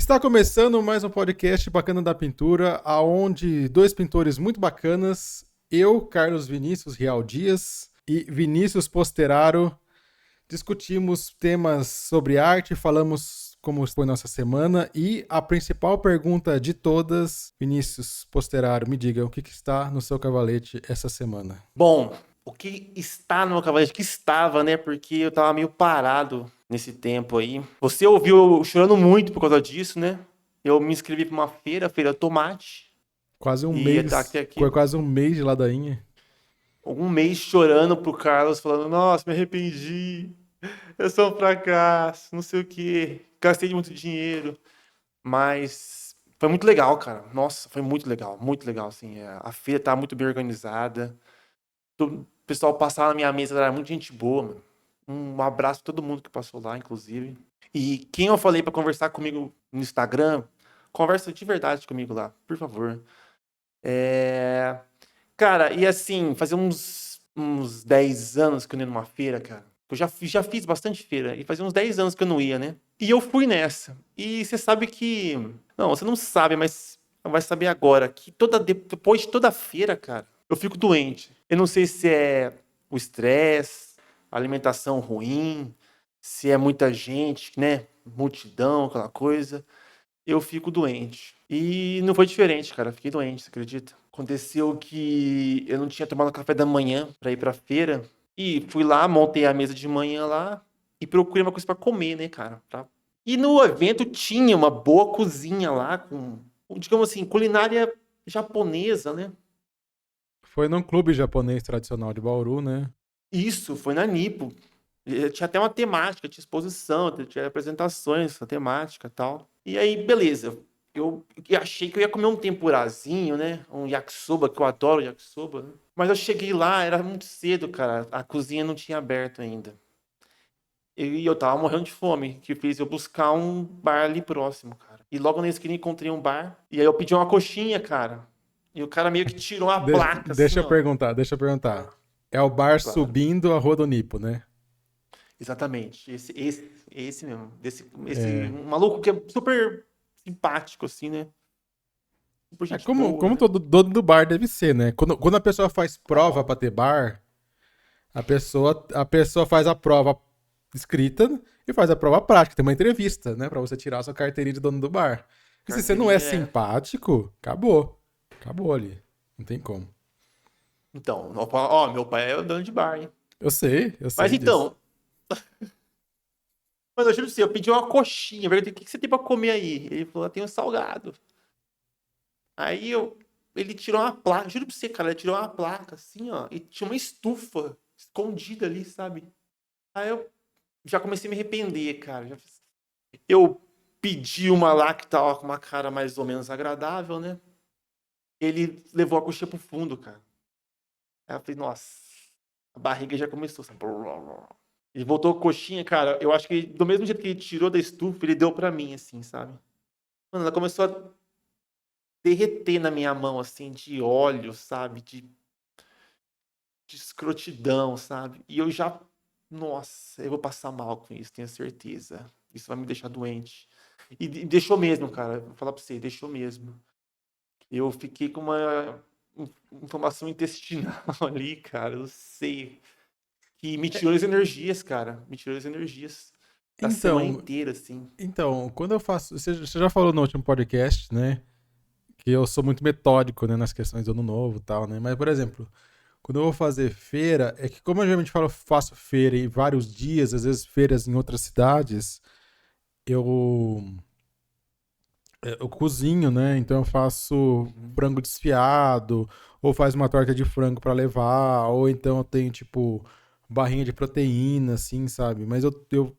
Está começando mais um podcast Bacana da Pintura, aonde dois pintores muito bacanas, eu, Carlos Vinícius Real Dias e Vinícius Posteraro, discutimos temas sobre arte, falamos como foi nossa semana e a principal pergunta de todas, Vinícius Posteraro, me diga, o que está no seu cavalete essa semana? Bom, o que está no meu cavalete? O que estava, né? Porque eu tava meio parado nesse tempo aí. Você ouviu eu chorando muito por causa disso, né? Eu me inscrevi para uma feira, Feira Tomate, Quase um e tá mês, até aqui quase um mês de ladainha. algum mês chorando pro Carlos, falando: Nossa, me arrependi, eu sou um fracasso, não sei o quê, gastei muito dinheiro. Mas foi muito legal, cara. Nossa, foi muito legal, assim. A feira tá muito bem organizada. O pessoal passava na minha mesa, era muita gente boa, mano. Um abraço pra todo mundo que passou lá, inclusive. E quem eu falei pra conversar comigo no Instagram, conversa de verdade comigo lá, por favor. É... Cara, e assim, fazia uns 10 anos que eu não ia numa feira, cara. Eu já fiz bastante feira, e fazia uns 10 anos que eu não ia, né? E eu fui nessa. E você sabe que... Não, você não sabe, mas vai saber agora, que depois de toda feira, cara, eu fico doente. Eu não sei se é o estresse, a alimentação ruim, se é muita gente, né? Multidão, aquela coisa. Eu fico doente. E não foi diferente, cara. Fiquei doente, você acredita? Aconteceu que eu não tinha tomado café da manhã pra ir pra feira. E fui lá, montei a mesa de manhã lá e procurei uma coisa pra comer, né, cara? E no evento tinha uma boa cozinha lá, digamos assim, culinária japonesa, né? Foi num clube japonês tradicional de Bauru, né? Isso, foi na Nipo. Tinha até uma temática, tinha exposição, tinha apresentações, a temática e tal. E aí, beleza. Eu achei que eu ia comer um tempurazinho, né? Um yakisoba, que eu adoro yakisoba, né? Mas eu cheguei lá, era muito cedo, cara. A cozinha não tinha aberto ainda. E eu tava morrendo de fome, que fez eu buscar um bar ali próximo, cara. E logo na esquina encontrei um bar. E aí eu pedi uma coxinha, cara. E o cara meio que tirou a placa, Deixa assim, eu ó. perguntar, deixa eu perguntar. Ah, É o bar claro. subindo a Rua do Nipo, né? Exatamente. Esse mesmo. Esse É, um maluco que é super simpático, assim, né? Super é gente como, boa, como né? todo dono do bar deve ser, né? Quando a pessoa faz prova pra ter bar, a pessoa faz a prova escrita e faz a prova prática. Tem uma entrevista, né? Pra você tirar a sua carteirinha de dono do bar. E se você não é Carteirinha, é. simpático, acabou. Acabou ali. Não tem como. Então, ó, meu pai é o dono de bar, hein? Eu Mas sei disso. então, mas eu juro pra você, eu pedi uma coxinha. Velho, o que você tem pra comer aí? Ele falou, tem um salgado. Aí ele tirou uma placa, juro pra você, cara, ele tirou uma placa, assim, ó, e tinha uma estufa escondida ali, sabe? Aí eu já comecei a me arrepender, cara. Eu pedi uma lá que tava com uma cara mais ou menos agradável, né? Ele levou a coxinha pro fundo, cara. Aí eu falei, nossa, a barriga já começou, sabe? Ele voltou com a coxinha, cara. Eu acho que do mesmo jeito que ele tirou da estufa, ele deu pra mim, assim, sabe? Mano, ela começou a derreter na minha mão, assim, de óleo, sabe? De escrotidão, sabe? E eu já, nossa, eu vou passar mal com isso, tenho certeza. Isso vai me deixar doente. E deixou mesmo, cara. Vou falar pra você, deixou mesmo. Eu fiquei com uma inflamação intestinal ali, cara. Eu sei. Que me tirou as energias, cara. Me tirou as energias da semana Então, inteira, assim. quando eu faço. Você já falou no último podcast, né? Que eu sou muito metódico, né, nas questões do ano novo e tal, né? Mas, por exemplo, quando eu vou fazer feira, é que como eu geralmente falo, faço feira em vários dias, às vezes feiras em outras cidades, eu eu cozinho, né? Então eu faço Uhum. frango desfiado, ou faz uma torta de frango pra levar, ou então eu tenho tipo barrinha de proteína, assim, sabe? Mas eu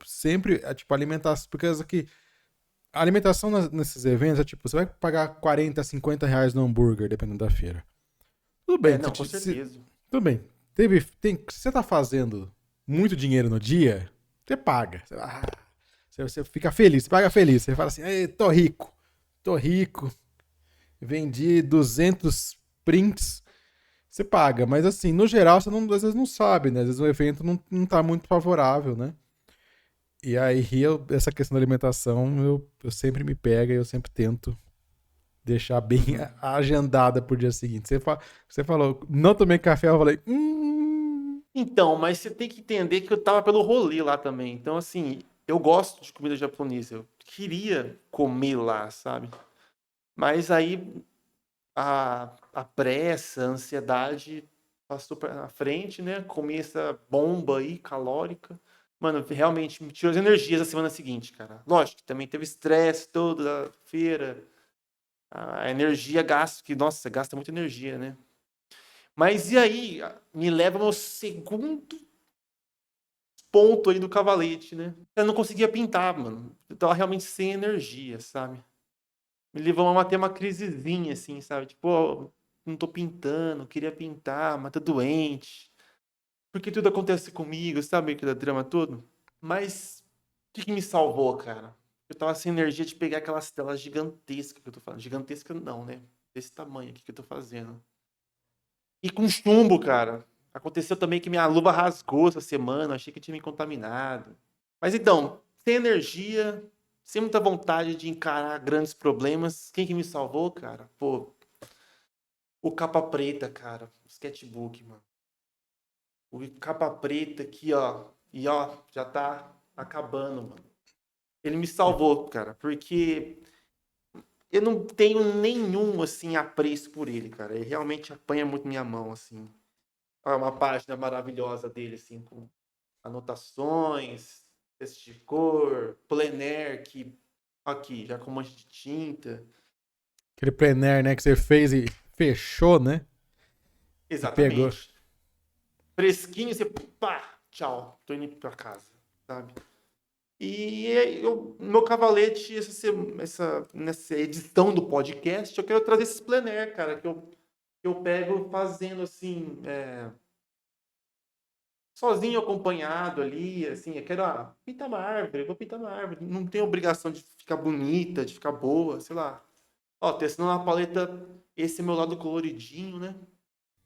sempre, tipo, alimentação, porque aqui a alimentação nesses eventos é tipo, você vai pagar 40, 50 reais no hambúrguer, dependendo da feira. Tudo bem, É, não, com certeza. tudo bem. Se você tá fazendo muito dinheiro no dia, você paga. Você fica feliz, você paga feliz. Você fala assim, ei, tô rico, vendi 200 prints, você paga. Mas assim, no geral, você não, às vezes não sabe, né? Às vezes o evento não tá muito favorável, né? E aí, essa questão da alimentação, eu sempre me pega e eu sempre tento deixar bem Uhum. agendada pro dia seguinte. Você falou, não tomei café, eu falei, Então, mas você tem que entender que eu tava pelo rolê lá também. Então, assim, eu gosto de comida japonesa. Eu queria comer lá, sabe? Mas aí a pressa, a ansiedade passou pra frente, né? Comi essa bomba aí, calórica. Mano, realmente me tirou as energias da semana seguinte, cara. Lógico que também teve estresse toda a feira. A energia gasta, que, nossa, gasta muita energia, né? Mas e aí, me leva ao segundo ponto aí do cavalete, né? Eu não conseguia pintar, mano. Eu tava realmente sem energia, sabe? Me levou a ter uma crisezinha, assim, sabe? Tipo, ó, não tô pintando, queria pintar, mas tô doente. Porque tudo acontece comigo, sabe? Aquele drama todo. Mas o que me salvou, cara? Eu tava sem energia de pegar aquelas telas gigantescas que eu tô falando. Gigantesca não, né? Desse tamanho aqui que eu tô fazendo. E com chumbo, cara. Aconteceu também que minha luva rasgou essa semana, achei que tinha me contaminado. Mas então, sem energia, sem muita vontade de encarar grandes problemas, quem que me salvou, cara? Pô, o Capa Preta, cara. O sketchbook, mano. O Capa Preta aqui, ó. E ó, já tá acabando, mano. Ele me salvou, cara, porque eu não tenho nenhum, assim, apreço por ele, cara. Ele realmente apanha muito minha mão, assim. Uma página maravilhosa dele, assim, com anotações, texto de cor, plein air, que aqui, já com mancha de tinta. aquele plein air, né, que você fez e fechou, né? E pegou. Exatamente. Fresquinho, você, pá, tchau, tô indo pra casa, sabe? E meu cavalete, nessa edição do podcast, eu quero trazer esses plein air, cara, que eu pego fazendo, assim, sozinho, acompanhado ali, assim, eu quero pintar uma árvore, eu vou pintar uma árvore. Não tenho obrigação de ficar bonita, de ficar boa, sei lá. Ó, testando uma paleta, esse é meu lado coloridinho, né?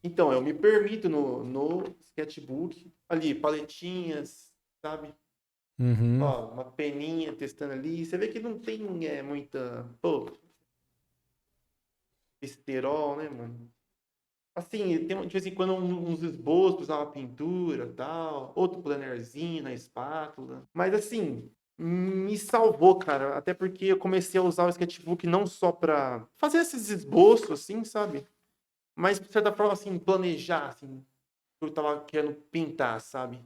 Então, eu me permito no sketchbook, ali, paletinhas, sabe? Uhum. Ó, uma peninha testando ali. Você vê que não tem muita, pô, esterol, né, mano? Assim, tem de vez em quando uns esboços, uma pintura, tal, outro plannerzinho na espátula. Mas assim, me salvou, cara, até porque eu comecei a usar o sketchbook não só para fazer esses esboços assim, sabe? Mas de certa forma assim, planejar assim, o que eu tava querendo pintar, sabe?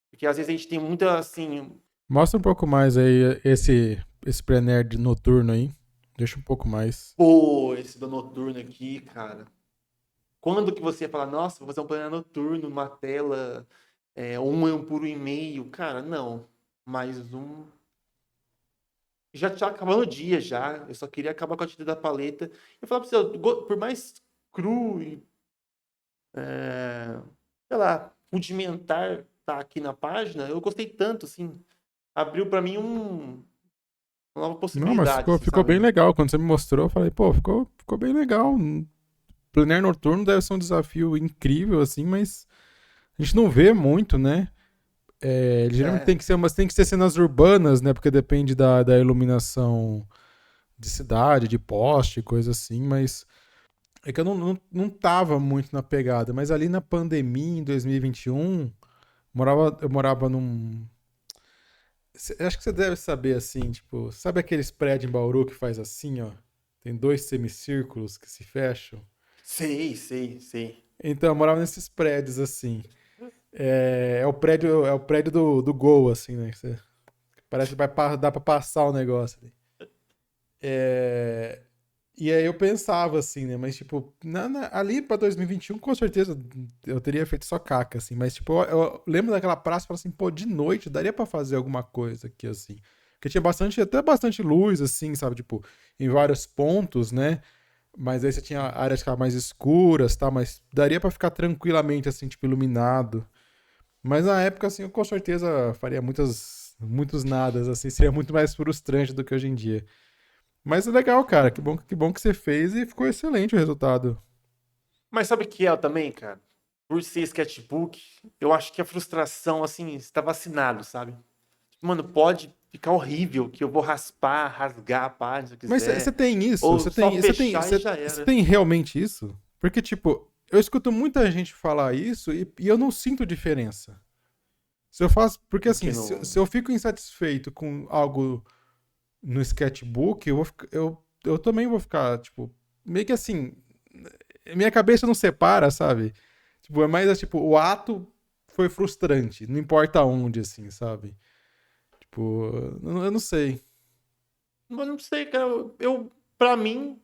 Porque às vezes a gente tem muita assim, Mostra um pouco mais aí esse plein air de noturno aí. Deixa um pouco mais. pô, esse do noturno aqui, cara. Quando que você ia falar, nossa, vou fazer um planner noturno, uma tela, um por um e meio? Cara, não. Mais um. Já tinha acabando o dia já. Eu só queria acabar com a tinta da paleta. Eu falava pra você, por mais cru e, sei lá, rudimentar tá aqui na página, eu gostei tanto, assim. Abriu pra mim uma nova Não, mas possibilidade, ficou, assim, ficou bem sabe? legal. Quando você me mostrou, eu falei, pô, ficou bem legal. Plein air noturno deve ser um desafio incrível, assim, mas a gente não vê muito, né? Ele geralmente É, tem que ser cenas urbanas, né? Porque depende da iluminação de cidade, de poste, coisa assim, mas é que eu não tava muito na pegada. Mas ali na pandemia, em 2021, eu morava num. Acho que você deve saber assim, tipo, sabe aqueles prédios em Bauru que faz assim, ó? Tem dois semicírculos que se fecham. sei, sei, sei. Então, eu morava nesses prédios assim. É o prédio do Gol, assim, né? Parece que dá pra passar o negócio ali. É, e aí eu pensava assim, né? Mas, tipo, ali pra 2021, com certeza eu teria feito só caca, assim. Mas, tipo, eu lembro daquela praça e falei assim, pô, de noite daria pra fazer alguma coisa aqui, assim. Porque tinha até bastante luz, assim, sabe? Tipo, em vários pontos, né? Mas aí você tinha áreas que ficavam mais escuras, tá? Mas daria pra ficar tranquilamente, assim, tipo, iluminado. Mas na época, assim, eu com certeza faria muitos nadas, assim, seria muito mais frustrante do que hoje em dia. Mas é legal, cara. Que bom que você fez e ficou excelente o resultado. Mas sabe o que é também, cara? Por ser sketchbook, eu acho que a frustração, assim, está vacinado, sabe? mano, pode ficar horrível, que eu vou raspar, rasgar a página se eu Mas você quiser. tem isso? Ou só fechar e já Você era. tem realmente isso? Porque, tipo, eu escuto muita gente falar isso e eu não sinto diferença. Se eu faço. Porque, Do assim, que no. se eu fico insatisfeito com algo no sketchbook, eu também vou ficar, tipo, meio que assim. Minha cabeça não separa, sabe? Tipo, é mais, tipo, o ato foi frustrante, não importa onde, assim, sabe? Tipo, eu não sei. Mas não sei, cara. Pra mim,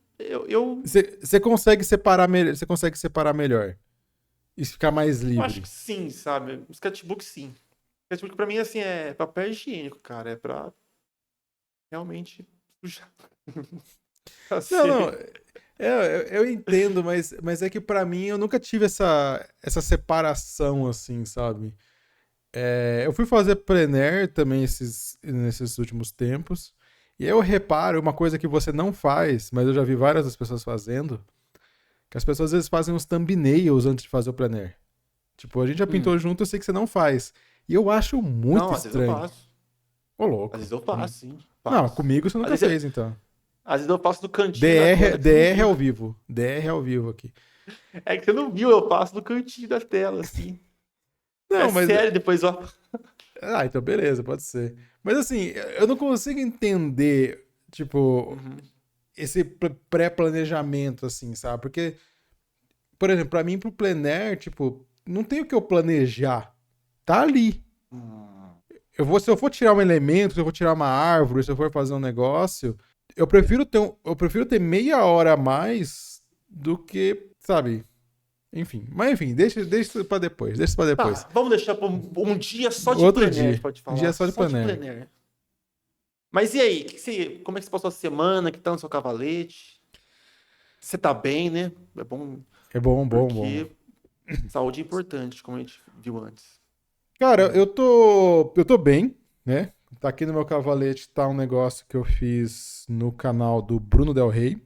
Você consegue separar melhor, você consegue separar melhor e ficar mais eu acho que livre. sim, sabe? O sketchbook, sim. O sketchbook pra mim, assim, é papel higiênico, cara. É pra realmente sujar. Pra Não, não, ser. eu entendo, mas é que pra mim eu nunca tive essa separação assim, sabe? Eu fui fazer plein air também nesses últimos tempos. E aí eu reparo uma coisa que você não faz, mas eu já vi várias das pessoas fazendo, que as pessoas às vezes fazem uns thumbnails antes de fazer o plein air. Tipo, a gente já pintou Hum. junto, eu sei que você não faz. E eu acho muito Não, às vezes eu estranho. faço. Ô, Às louco. vezes eu faço, sim. Não, Faço. comigo você Às nunca vezes fez, eu, então. às vezes eu faço do cantinho da DR, tela que você não DR viu. ao vivo. DR ao vivo aqui. É que você não viu, eu faço do cantinho da tela, assim. É Não, mas. sério, depois, ó. Ah, então beleza, pode ser. Mas assim, eu não consigo entender, tipo, Uhum. esse pré-planejamento, assim, sabe? Porque, por exemplo, pra mim, pro plein air, tipo, não tem o que eu planejar. Tá ali. Hum. Se eu for tirar um elemento, se eu for tirar uma árvore, se eu for fazer um negócio, eu prefiro ter meia hora a mais do que, sabe? Enfim. Mas enfim, deixa isso pra depois. Deixa isso pra depois. Tá, vamos deixar pra um dia só de Outro plein air, a gente dia. pode Um dia falar. só de Só plein de air. plein air. Mas e aí? Como é que você passou a semana? Que tá no seu cavalete? Você tá bem, né? É bom, É bom, bom, bom. porque saúde é importante, como a gente viu antes. Cara, Uhum. eu tô bem, né? Tá aqui no meu cavalete, tá um negócio que eu fiz no canal do Bruno Del Rey,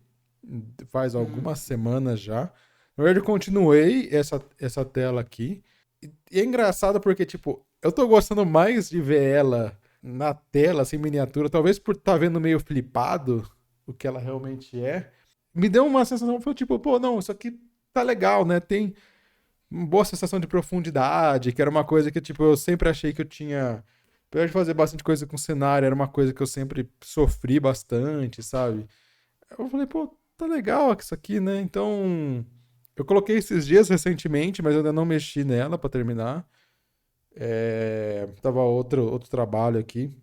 faz Hum. algumas semanas já. Na verdade, eu continuei essa tela aqui. E é engraçado porque, tipo, eu tô gostando mais de ver ela na tela, assim, miniatura, talvez por estar vendo meio flipado o que ela realmente é. Me deu uma sensação, foi tipo, pô, não, isso aqui tá legal, né? Tem uma boa sensação de profundidade, que era uma coisa que, tipo, eu sempre achei que eu tinha. Apesar de fazer bastante coisa com cenário, era uma coisa que eu sempre sofri bastante, sabe? Eu falei, pô, tá legal isso aqui, né? Então. Eu coloquei esses dias recentemente, mas eu ainda não mexi nela pra terminar. Tava outro trabalho aqui.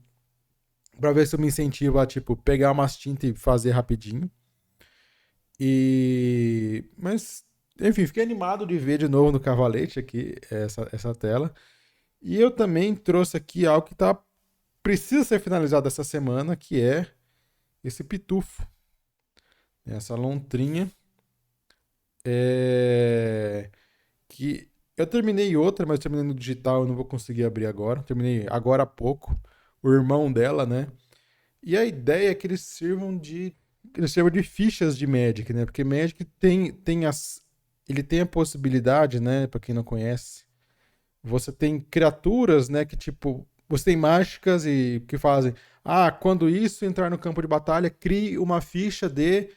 Pra ver se eu me incentivo a, tipo, pegar umas tintas e fazer rapidinho. Mas, enfim, fiquei animado de ver de novo no Cavalete aqui essa tela. E eu também trouxe aqui algo que precisa ser finalizado essa semana, que é esse pitufo. Essa lontrinha. É, que eu terminei outra, mas eu terminei no digital, eu não vou conseguir abrir agora. Terminei agora há pouco. O irmão dela, né? E a ideia é que eles servam de fichas de Magic, né? Porque Magic ele tem a possibilidade, né, para quem não conhece, você tem criaturas, né, que tipo, você tem mágicas e que fazem, quando isso entrar no campo de batalha, crie uma ficha de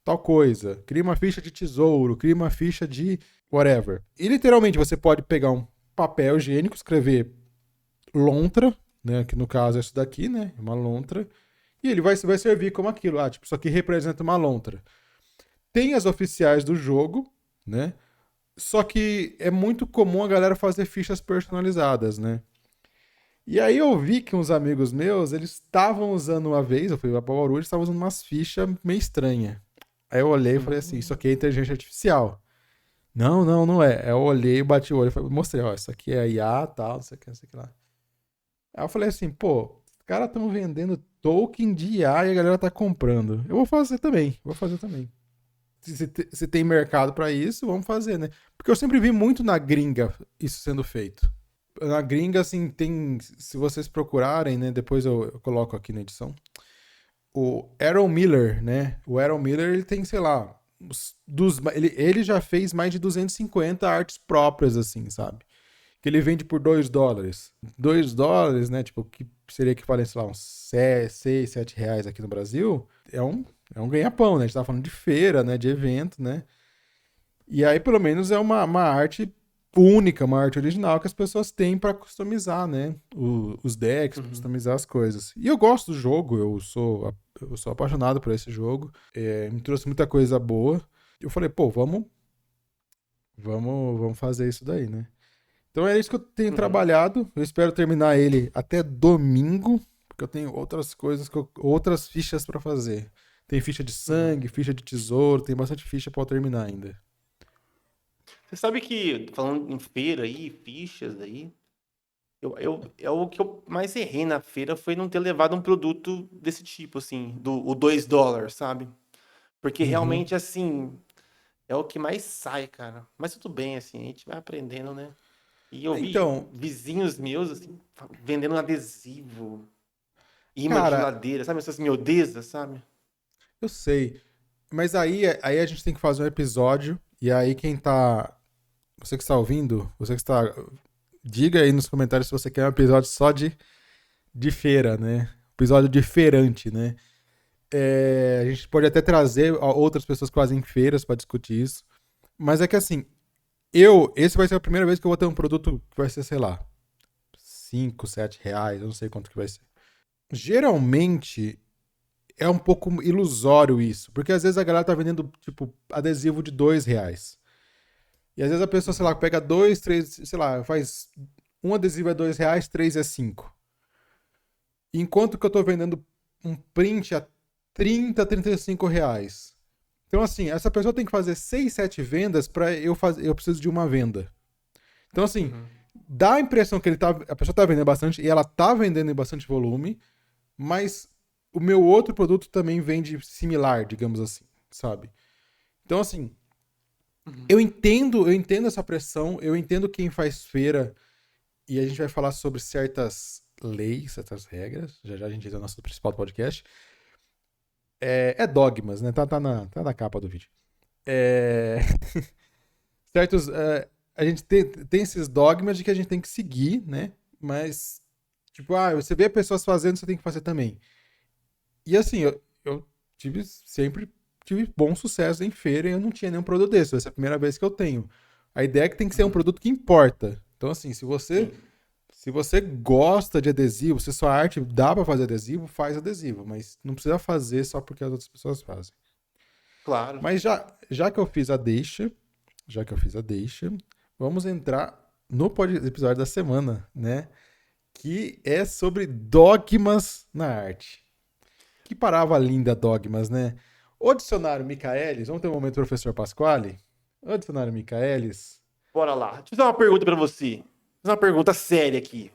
tal coisa, crie uma ficha de tesouro, crie uma ficha de whatever. E literalmente você pode pegar um papel higiênico, escrever lontra, né, que no caso é isso daqui, né, uma lontra, e ele vai servir como aquilo. Tipo, isso aqui representa uma lontra. Tem as oficiais do jogo, né? Só que é muito comum a galera fazer fichas personalizadas, né? E aí eu vi que uns amigos meus, eles estavam usando uma vez, eu fui lá pra Bauru, eles estavam usando umas fichas meio estranhas. Aí eu olhei e falei assim, isso Hum. aqui é inteligência artificial. Não, não, não é. Aí eu olhei, bati o olho e mostrei, ó, isso aqui é IA, tal, não sei o que, não sei o que lá. Aí eu falei assim, pô, os caras estão vendendo token de IA e a galera tá comprando. Eu vou fazer também, vou fazer também. Se tem mercado pra isso, vamos fazer, né? Porque eu sempre vi muito na gringa isso sendo feito. Na gringa, assim, tem. Se vocês procurarem, né? Depois eu coloco aqui na edição. O Aaron Miller, né? O Aaron Miller, ele tem, sei lá. Ele já fez mais de 250 artes próprias, assim, sabe? que ele vende por US$ 2. US$ 2, né? Tipo, que seria equivalente, sei lá, uns 6, 7 reais aqui no Brasil, é um ganha-pão, né? A gente tá falando de feira, né? De evento, né? E aí, pelo menos, é uma arte única, uma arte original que as pessoas têm pra customizar, né? Os decks, pra Uhum. customizar as coisas. E eu gosto do jogo, eu sou apaixonado por esse jogo. Me trouxe muita coisa boa. Eu falei, pô, vamos fazer isso daí, né? Então é isso que eu tenho Uhum. trabalhado. Eu espero terminar ele até domingo, porque eu tenho outras coisas, outras fichas pra fazer. Tem ficha de Uhum. sangue, ficha de tesouro, tem bastante ficha pra eu terminar ainda. Você sabe que, falando em feira aí, fichas aí, é o que eu mais errei na feira foi não ter levado um produto desse tipo, assim, o US$ 2, sabe? Porque Uhum. realmente, assim, é o que mais sai, cara. Mas tudo bem, assim, a gente vai aprendendo, né? E eu vi Então, vizinhos meus, assim, vendendo adesivo, imã de cara, geladeira, sabe? Essas miudezas, sabe? eu sei. Mas aí a gente tem que fazer um episódio. E aí quem tá. Você que está ouvindo, você que está. Diga aí nos comentários se você quer um episódio só de feira, né? Episódio de feirante, né? A gente pode até trazer outras pessoas que fazem feiras para discutir isso. Mas é que assim, esse vai ser a primeira vez que eu vou ter um produto que vai ser, sei lá, 5, 7 reais, eu não sei quanto que vai ser. Geralmente é um pouco ilusório isso, porque às vezes a galera tá vendendo, tipo, adesivo de R$ 2. E às vezes a pessoa, sei lá, Uhum. pega dois, três, sei lá, faz um adesivo é R$ 2, três é 5. Enquanto que eu tô vendendo um print a 30, 35 reais. Então, assim, essa pessoa tem que fazer 6, 7 vendas para eu fazer. Eu preciso de uma venda. Então, assim, Uhum. dá a impressão que a pessoa tá vendendo bastante e ela tá vendendo em bastante volume, mas o meu outro produto também vende similar, digamos assim, sabe? Então, assim, Uhum. eu entendo essa pressão, eu entendo quem faz feira e a gente vai falar sobre certas leis, certas regras. Já já a gente entra no nosso principal podcast. É dogmas, né? Tá na capa do vídeo. É, certos. A gente tem esses dogmas de que a gente tem que seguir, né? Mas, tipo, você vê pessoas fazendo, você tem que fazer também. E assim, eu sempre tive bom sucesso em feira e eu não tinha nenhum produto desse. Essa é a primeira vez que eu tenho. A ideia é que tem que ser um Uhum. produto que importa. Então, assim, se você Sim, se você gosta de adesivo, se sua arte dá pra fazer adesivo, faz adesivo, mas não precisa fazer só porque as outras pessoas fazem. claro. Mas já que eu fiz a deixa, já que eu fiz a deixa, vamos entrar no episódio da semana, né? Que é sobre dogmas na arte. Que palavra linda, dogmas, né? O dicionário Michaelis, vamos ter um momento, professor Pasquale? O dicionário Michaelis, Bora lá. Deixa eu fazer uma pergunta pra você. Fazer uma pergunta séria aqui.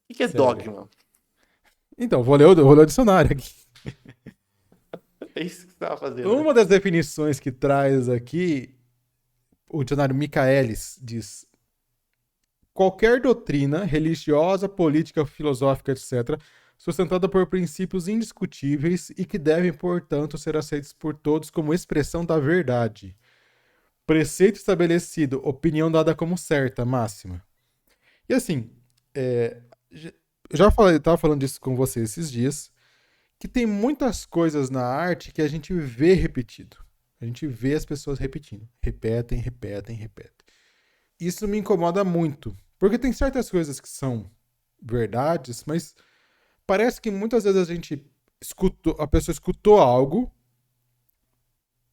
O que é sério. dogma? Então, vou ler o dicionário aqui. É isso que você tava fazendo, né? Uma das definições que traz aqui, o dicionário Michaelis diz: qualquer doutrina religiosa, política, filosófica, etc., sustentada por princípios indiscutíveis e que devem, portanto, ser aceitos por todos como expressão da verdade. Preceito estabelecido, opinião dada como certa, máxima. E assim, é, eu já falei, estava falando disso com você esses dias, que tem muitas coisas na arte que a gente vê repetido. A gente vê as pessoas repetindo. Repetem, repetem, repetem. Isso me incomoda muito. Porque tem certas coisas que são verdades, mas parece que muitas vezes a pessoa escutou algo,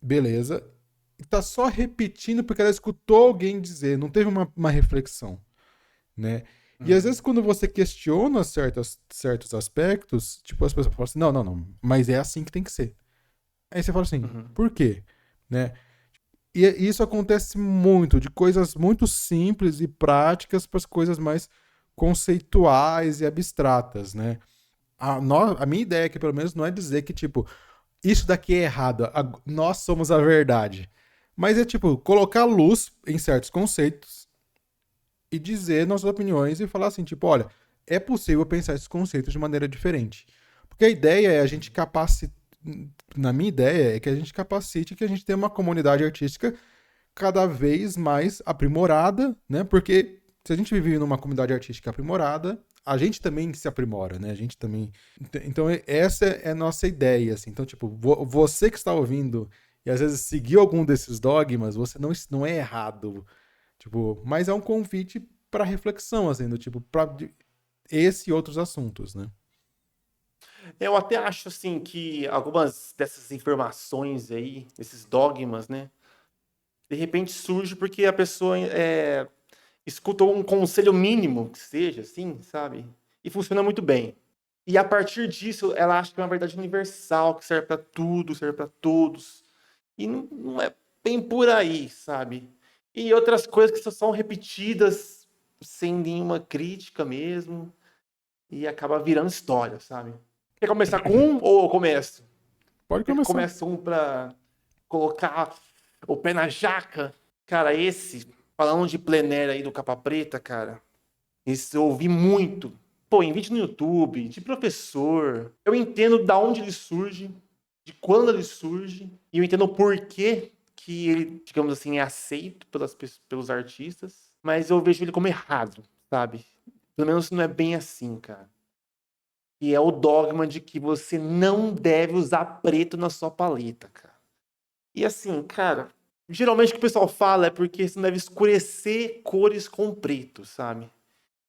beleza, e tá só repetindo porque ela escutou alguém dizer, não teve uma reflexão, né? E às vezes Uhum. quando você questiona certos aspectos, tipo, as pessoas falam assim, não, não, não, mas é assim que tem que ser. Aí você fala assim, Uhum. por quê? Né? E isso acontece muito, de coisas muito simples e práticas para as coisas mais conceituais e abstratas, né? A minha ideia aqui, pelo menos, não é dizer que, tipo, isso daqui é errado, nós somos a verdade. Mas é, tipo, colocar luz em certos conceitos e dizer nossas opiniões e falar assim, tipo, olha, é possível pensar esses conceitos de maneira diferente. Porque a ideia é a gente capacitar. Na minha ideia, é que a gente capacite que a gente tenha uma comunidade artística cada vez mais aprimorada, né? Porque se a gente vive numa comunidade artística aprimorada, a gente também se aprimora, né? A gente também... Então, essa é a nossa ideia, assim. Então, tipo, você que está ouvindo e às vezes seguiu algum desses dogmas, você não é errado. Tipo, mas é um convite para reflexão, assim, do tipo, para esse e outros assuntos, né? Eu até acho, assim, que algumas dessas informações aí, esses dogmas, né? De repente surge porque a pessoa escuta um conselho mínimo, que seja, assim, sabe? E funciona muito bem. E a partir disso, ela acha que é uma verdade universal, que serve para tudo, serve para todos. E não é bem por aí, sabe? E outras coisas que só são repetidas sem nenhuma crítica mesmo. E acaba virando história, sabe? Quer começar com um ou eu começo? Pode Quer que começar. comece um pra colocar o pé na jaca? Cara, falando de plenária aí do Capa Preta, cara, esse eu ouvi muito. Pô, em vídeo no YouTube, de professor. Eu entendo da onde ele surge, de quando ele surge, e eu entendo o porquê que ele, digamos assim, é aceito pelos artistas, mas eu vejo ele como errado, sabe? Pelo menos não é bem assim, cara. E é o dogma de que você não deve usar preto na sua paleta, cara. E assim, cara, geralmente o que o pessoal fala é porque você não deve escurecer cores com preto, sabe?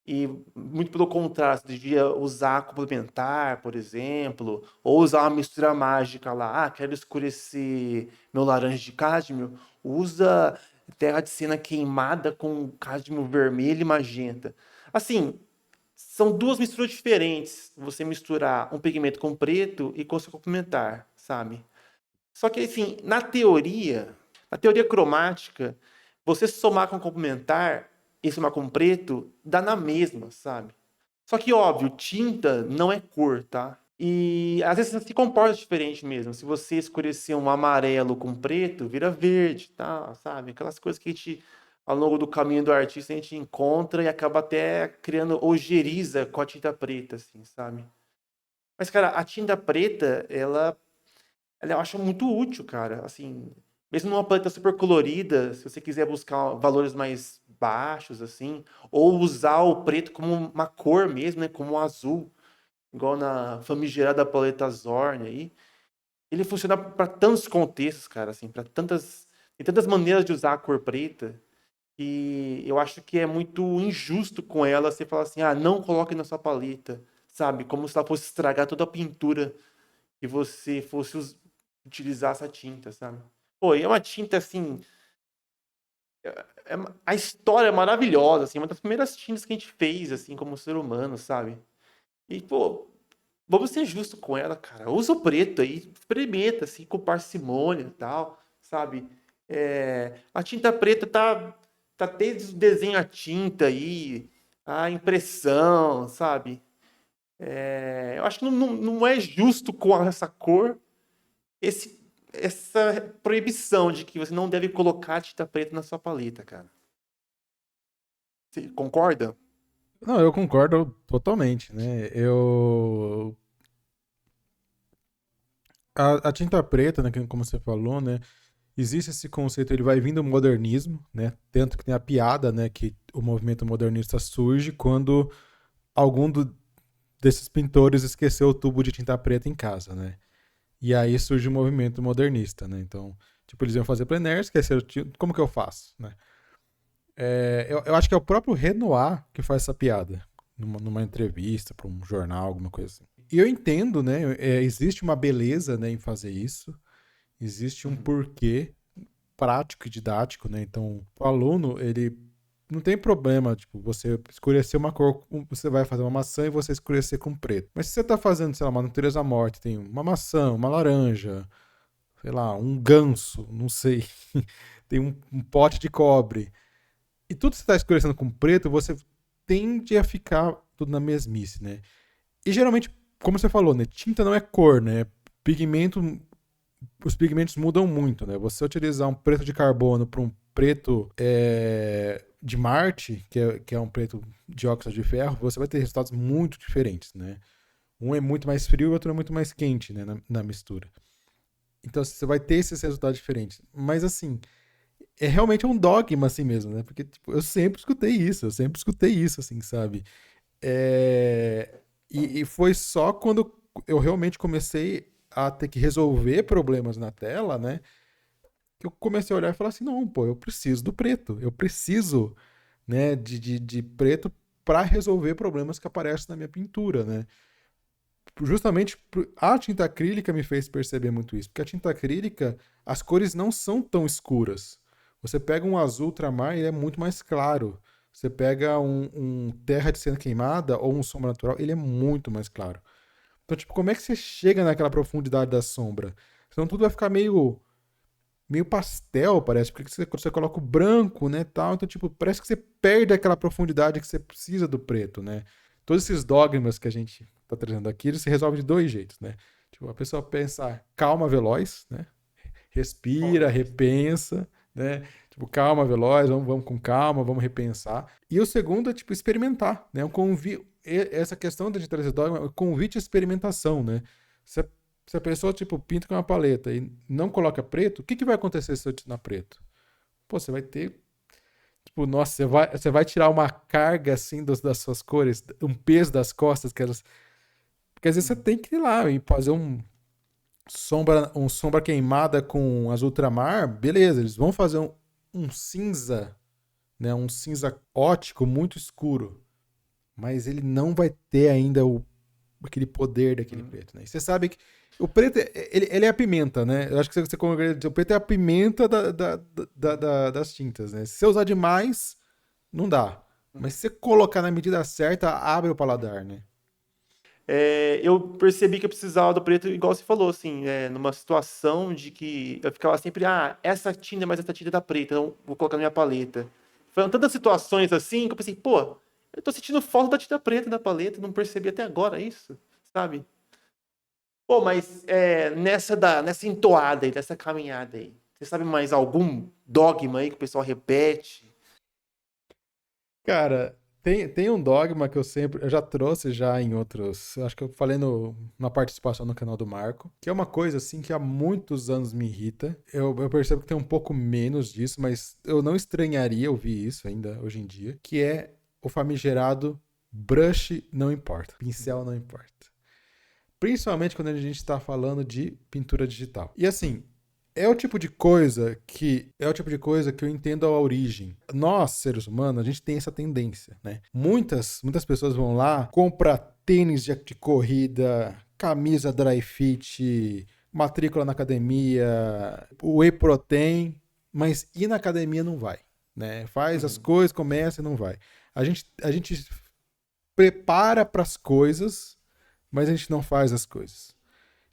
E muito pelo contrário, você devia usar complementar, por exemplo, ou usar uma mistura mágica lá. Ah, quero escurecer meu laranja de cádmio, usa terra de cena queimada com cádmio vermelho e magenta. Assim, são duas misturas diferentes. Você misturar um pigmento com preto e com seu complementar, sabe? Só que, assim, na teoria cromática, você somar com complementar e somar com preto, dá na mesma, sabe? Só que, óbvio, tinta não é cor, tá? E às vezes se comporta diferente mesmo. Se você escurecer um amarelo com preto, vira verde, tá? Sabe? Aquelas coisas que a gente, ao longo do caminho do artista, a gente encontra e acaba até criando ojeriza com a tinta preta, assim, sabe? Mas, cara, a tinta preta, ela eu acho muito útil, cara. Assim, mesmo numa paleta super colorida, se você quiser buscar valores mais baixos, assim, ou usar o preto como uma cor mesmo, né? Como um azul, igual na famigerada paleta Zorn aí. Ele funciona para tantos contextos, cara, assim, para tem tantas maneiras de usar a cor preta. E eu acho que é muito injusto com ela você falar assim, ah, não coloque na sua paleta, sabe? Como se ela fosse estragar toda a pintura e você fosse utilizar essa tinta, sabe? Pô, e é uma tinta assim. A história é maravilhosa, assim, uma das primeiras tintas que a gente fez, assim, como ser humano, sabe? E, pô, vamos ser justos com ela, cara. Usa o preto aí, experimenta, assim, com parcimônia e tal, sabe? A tinta preta tá desde o desenho a tinta aí, a impressão, sabe? Eu acho que não é justo com essa cor essa proibição de que você não deve colocar tinta preta na sua paleta, cara. Você concorda? Não, eu concordo totalmente, né? A tinta preta, né, como você falou, né? Existe esse conceito, ele vai vindo do modernismo, né? Tanto que tem a piada, né, que o movimento modernista surge quando algum desses pintores esqueceu o tubo de tinta preta em casa, né? E aí surge o movimento modernista, né? Então, tipo, eles iam fazer plein air, esqueceram, como que eu faço, né? Eu acho que é o próprio Renoir que faz essa piada numa entrevista para um jornal, alguma coisa assim. E eu entendo, né? Existe uma beleza, né, em fazer isso. Existe um Uhum. porquê prático e didático, né? Então, o aluno, ele não tem problema, tipo, você escurecer uma cor, você vai fazer uma maçã e você escurecer com preto. Mas se você tá fazendo, sei lá, uma natureza morta, tem uma maçã, uma laranja, sei lá, um ganso, não sei, tem um pote de cobre, e tudo que você está escurecendo com preto, você tende a ficar tudo na mesmice, né? E geralmente, como você falou, né? Tinta não é cor, né? Pigmento, os pigmentos mudam muito, né? Você utilizar um preto de carbono para um preto de Marte, que é um preto de óxido de ferro, você vai ter resultados muito diferentes, né? Um é muito mais frio e o outro é muito mais quente, né? Na mistura. Então você vai ter esses resultados diferentes. Mas assim, é realmente um dogma assim mesmo, né? Porque tipo, eu sempre escutei isso, assim, sabe? E foi só quando eu realmente comecei a ter que resolver problemas na tela, né? Que eu comecei a olhar e falar assim, não, pô, eu preciso do preto. Eu preciso, né, de preto para resolver problemas que aparecem na minha pintura, né? Justamente a tinta acrílica me fez perceber muito isso, porque a tinta acrílica, as cores não são tão escuras. Você pega um azul ultramar e ele é muito mais claro. Você pega um terra de cena queimada ou um sombra natural, ele é muito mais claro. Então, tipo, como é que você chega naquela profundidade da sombra? Senão tudo vai ficar meio pastel, parece, porque você coloca o branco, né, tal, então, tipo, parece que você perde aquela profundidade que você precisa do preto, né? Todos esses dogmas que a gente tá trazendo aqui, eles se resolvem de dois jeitos, né? Tipo, a pessoa pensa calma, veloz, né? Respira, repensa, né? Tipo, calma, veloz, vamos com calma, vamos repensar. E o segundo é, tipo, experimentar, né? Essa questão de trazer dogma é o convite à experimentação, né? Se a, se a pessoa, tipo, pinta com uma paleta e não coloca preto, o que vai acontecer se eu tirar preto? Pô, você vai ter, tipo, nossa, você vai tirar uma carga, assim, das suas cores, um peso das costas, que elas... Porque às vezes você tem que ir lá e fazer sombra queimada com azul ultramar, beleza, eles vão fazer um cinza, né, um cinza ótico muito escuro, mas ele não vai ter ainda aquele poder daquele preto, né? E você sabe que o preto, ele é a pimenta, né? Eu acho que você concorda, o preto é a pimenta das tintas, né? Se você usar demais, não dá. Mas se você colocar na medida certa, abre o paladar, né? Eu percebi que eu precisava do preto, igual você falou, assim, numa situação de que eu ficava sempre, essa tinta, mas essa tinta tá preta, então vou colocar na minha paleta. Foram tantas situações assim que eu pensei, pô, eu tô sentindo falta da tinta preta da paleta, não percebi até agora isso, sabe? Pô, mas nessa entoada aí, nessa caminhada aí, você sabe mais algum dogma aí que o pessoal repete? Cara, tem um dogma que eu já trouxe já em outros, acho que eu falei na participação no canal do Marco, que é uma coisa assim que há muitos anos me irrita. Eu percebo que tem um pouco menos disso, mas eu não estranharia ouvir isso ainda hoje em dia, que é o famigerado brush não importa, pincel não importa. Principalmente quando a gente está falando de pintura digital. E assim, é o tipo de coisa que eu entendo a origem. Nós, seres humanos, a gente tem essa tendência, né? Muitas pessoas vão lá, compra tênis de corrida, camisa dry fit, matrícula na academia, whey protein, mas ir na academia não vai, né? Faz as Uhum. coisas, começa e não vai. A gente prepara para as coisas, mas a gente não faz as coisas.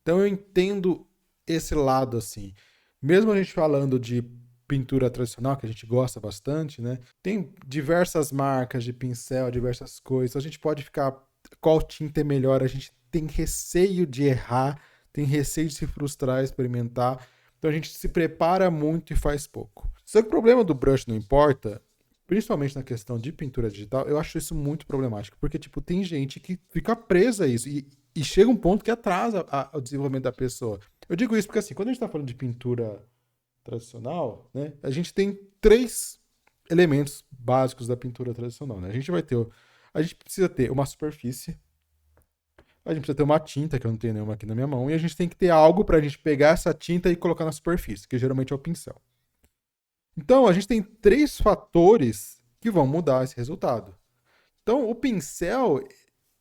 Então eu entendo esse lado assim. Mesmo a gente falando de pintura tradicional, que a gente gosta bastante, né? Tem diversas marcas de pincel, diversas coisas. A gente pode ficar qual tinta é melhor, a gente tem receio de errar, tem receio de se frustrar, experimentar. Então a gente se prepara muito e faz pouco. Só que o problema do brush não importa, principalmente na questão de pintura digital, eu acho isso muito problemático, porque tipo tem gente que fica presa a isso e chega um ponto que atrasa o desenvolvimento da pessoa. Eu digo isso porque, assim, quando a gente está falando de pintura tradicional, né, a gente tem três elementos básicos da pintura tradicional. Né? A gente precisa ter uma superfície, a gente precisa ter uma tinta, que eu não tenho nenhuma aqui na minha mão, e a gente tem que ter algo para a gente pegar essa tinta e colocar na superfície, que geralmente é o pincel. Então, a gente tem três fatores que vão mudar esse resultado. Então, o pincel,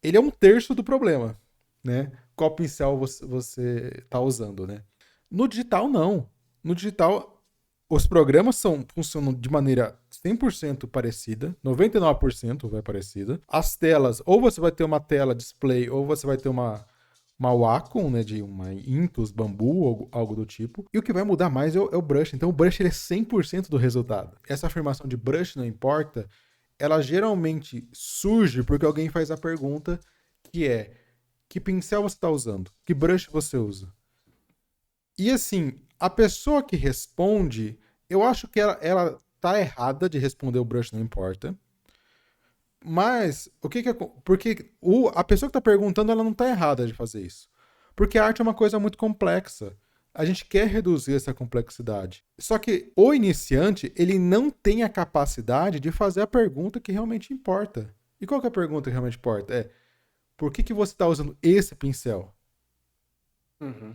ele é um terço do problema, né? Qual pincel você está usando, né? No digital, não. No digital, os programas funcionam de maneira 100% parecida, 99% vai parecida. As telas, ou você vai ter uma tela display, ou você vai ter uma Wacom, né, de uma Intus, Bambu, ou algo do tipo. E o que vai mudar mais é o brush. Então o brush ele é 100% do resultado. Essa afirmação de brush não importa, ela geralmente surge porque alguém faz a pergunta que é: que pincel você está usando? Que brush você usa? E assim, a pessoa que responde, eu acho que ela tá errada de responder o brush não importa. Mas o que porque a pessoa que está perguntando ela não está errada de fazer isso. Porque a arte é uma coisa muito complexa. A gente quer reduzir essa complexidade. Só que o iniciante, ele não tem a capacidade de fazer a pergunta que realmente importa. E qual que é a pergunta que realmente importa? Por que você está usando esse pincel? Uhum.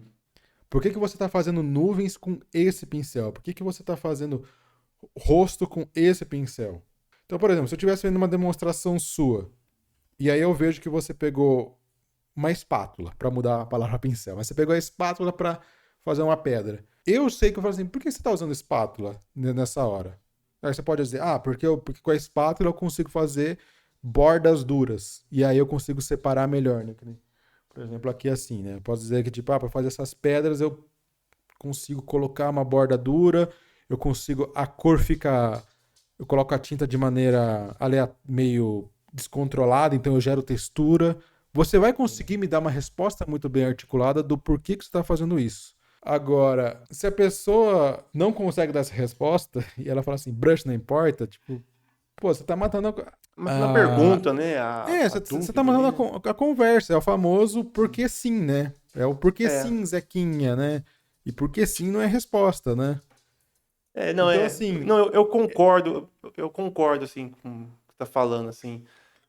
Por que você está fazendo nuvens com esse pincel? Por que você está fazendo rosto com esse pincel? Então, por exemplo, se eu estivesse vendo uma demonstração sua, e aí eu vejo que você pegou uma espátula, para mudar a palavra pincel, mas você pegou a espátula para fazer uma pedra. Eu sei que eu falo assim, por que você está usando espátula nessa hora? Aí você pode dizer, porque com a espátula eu consigo fazer bordas duras. E aí eu consigo separar melhor, né? Por exemplo, aqui assim, né? Eu posso dizer que, tipo, para fazer essas pedras eu consigo colocar uma borda dura, eu consigo, a cor fica, eu coloco a tinta de maneira meio descontrolada, então eu gero textura. Você vai conseguir me dar uma resposta muito bem articulada do porquê que você está fazendo isso. Agora, se a pessoa não consegue dar essa resposta e ela fala assim, brush não importa, tipo, pô, você tá matando Mas na a, pergunta, né? A você tá dúvida mandando ali, né? a conversa, é o famoso porque sim, né? É o porque É, sim, Zequinha, né? E porque sim não é resposta, né? não, Então, assim, não, eu concordo, assim, com o que você tá falando, assim,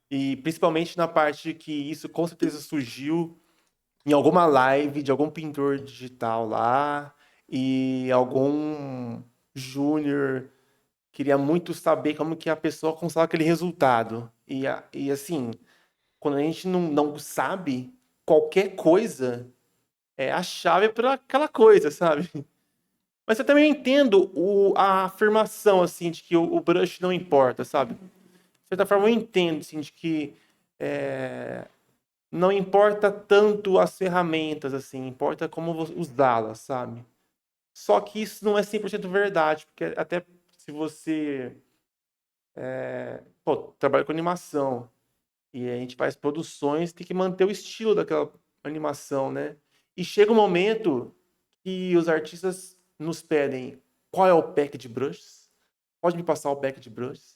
e principalmente na parte de que isso com certeza surgiu em alguma live de algum pintor digital lá, e algum júnior queria muito saber como que a pessoa alcançava aquele resultado, e assim, quando a gente não sabe, qualquer coisa é a chave para aquela coisa, sabe? Mas eu também entendo a afirmação, assim, de que o brush não importa, sabe? De certa forma, eu entendo, assim, de que é, não importa tanto as ferramentas, assim, importa como usá-las, sabe? Só que isso não é 100% verdade, porque até se você, pô, trabalha com animação e a gente faz produções, tem que manter o estilo daquela animação, né? E chega um momento que os artistas nos pedem qual é o pack de brushes, pode me passar o pack de brushes,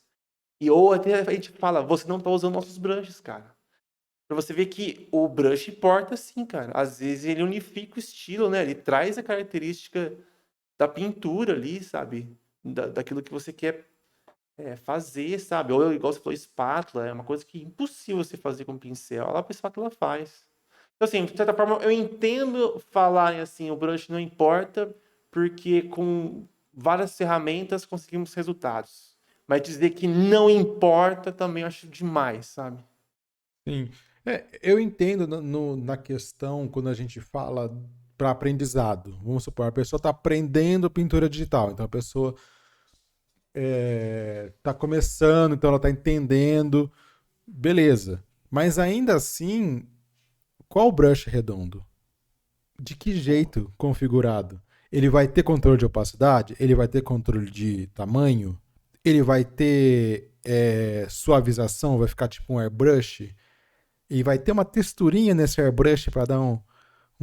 e ou até a gente fala, você não tá usando nossos brushes, cara. Pra você ver que o brush importa sim, cara. Às vezes ele unifica o estilo, né? Ele traz a característica da pintura ali, sabe? Daquilo que você quer fazer, sabe? Ou igual você falou, espátula, é uma coisa que é impossível você fazer com pincel. Lá a espátula faz. Então, assim, de certa forma, eu entendo falar assim, o brush não importa, porque com várias ferramentas conseguimos resultados. Mas dizer que não importa também eu acho demais, sabe? sim. Eu entendo na questão quando a gente fala para aprendizado. Vamos supor, a pessoa está aprendendo pintura digital, então a pessoa está começando, então ela está entendendo, beleza. Mas ainda assim, qual brush redondo? De que jeito configurado? Ele vai ter controle de opacidade? Ele vai ter controle de tamanho? Ele vai ter suavização? Vai ficar tipo um airbrush? E vai ter uma texturinha nesse airbrush para dar um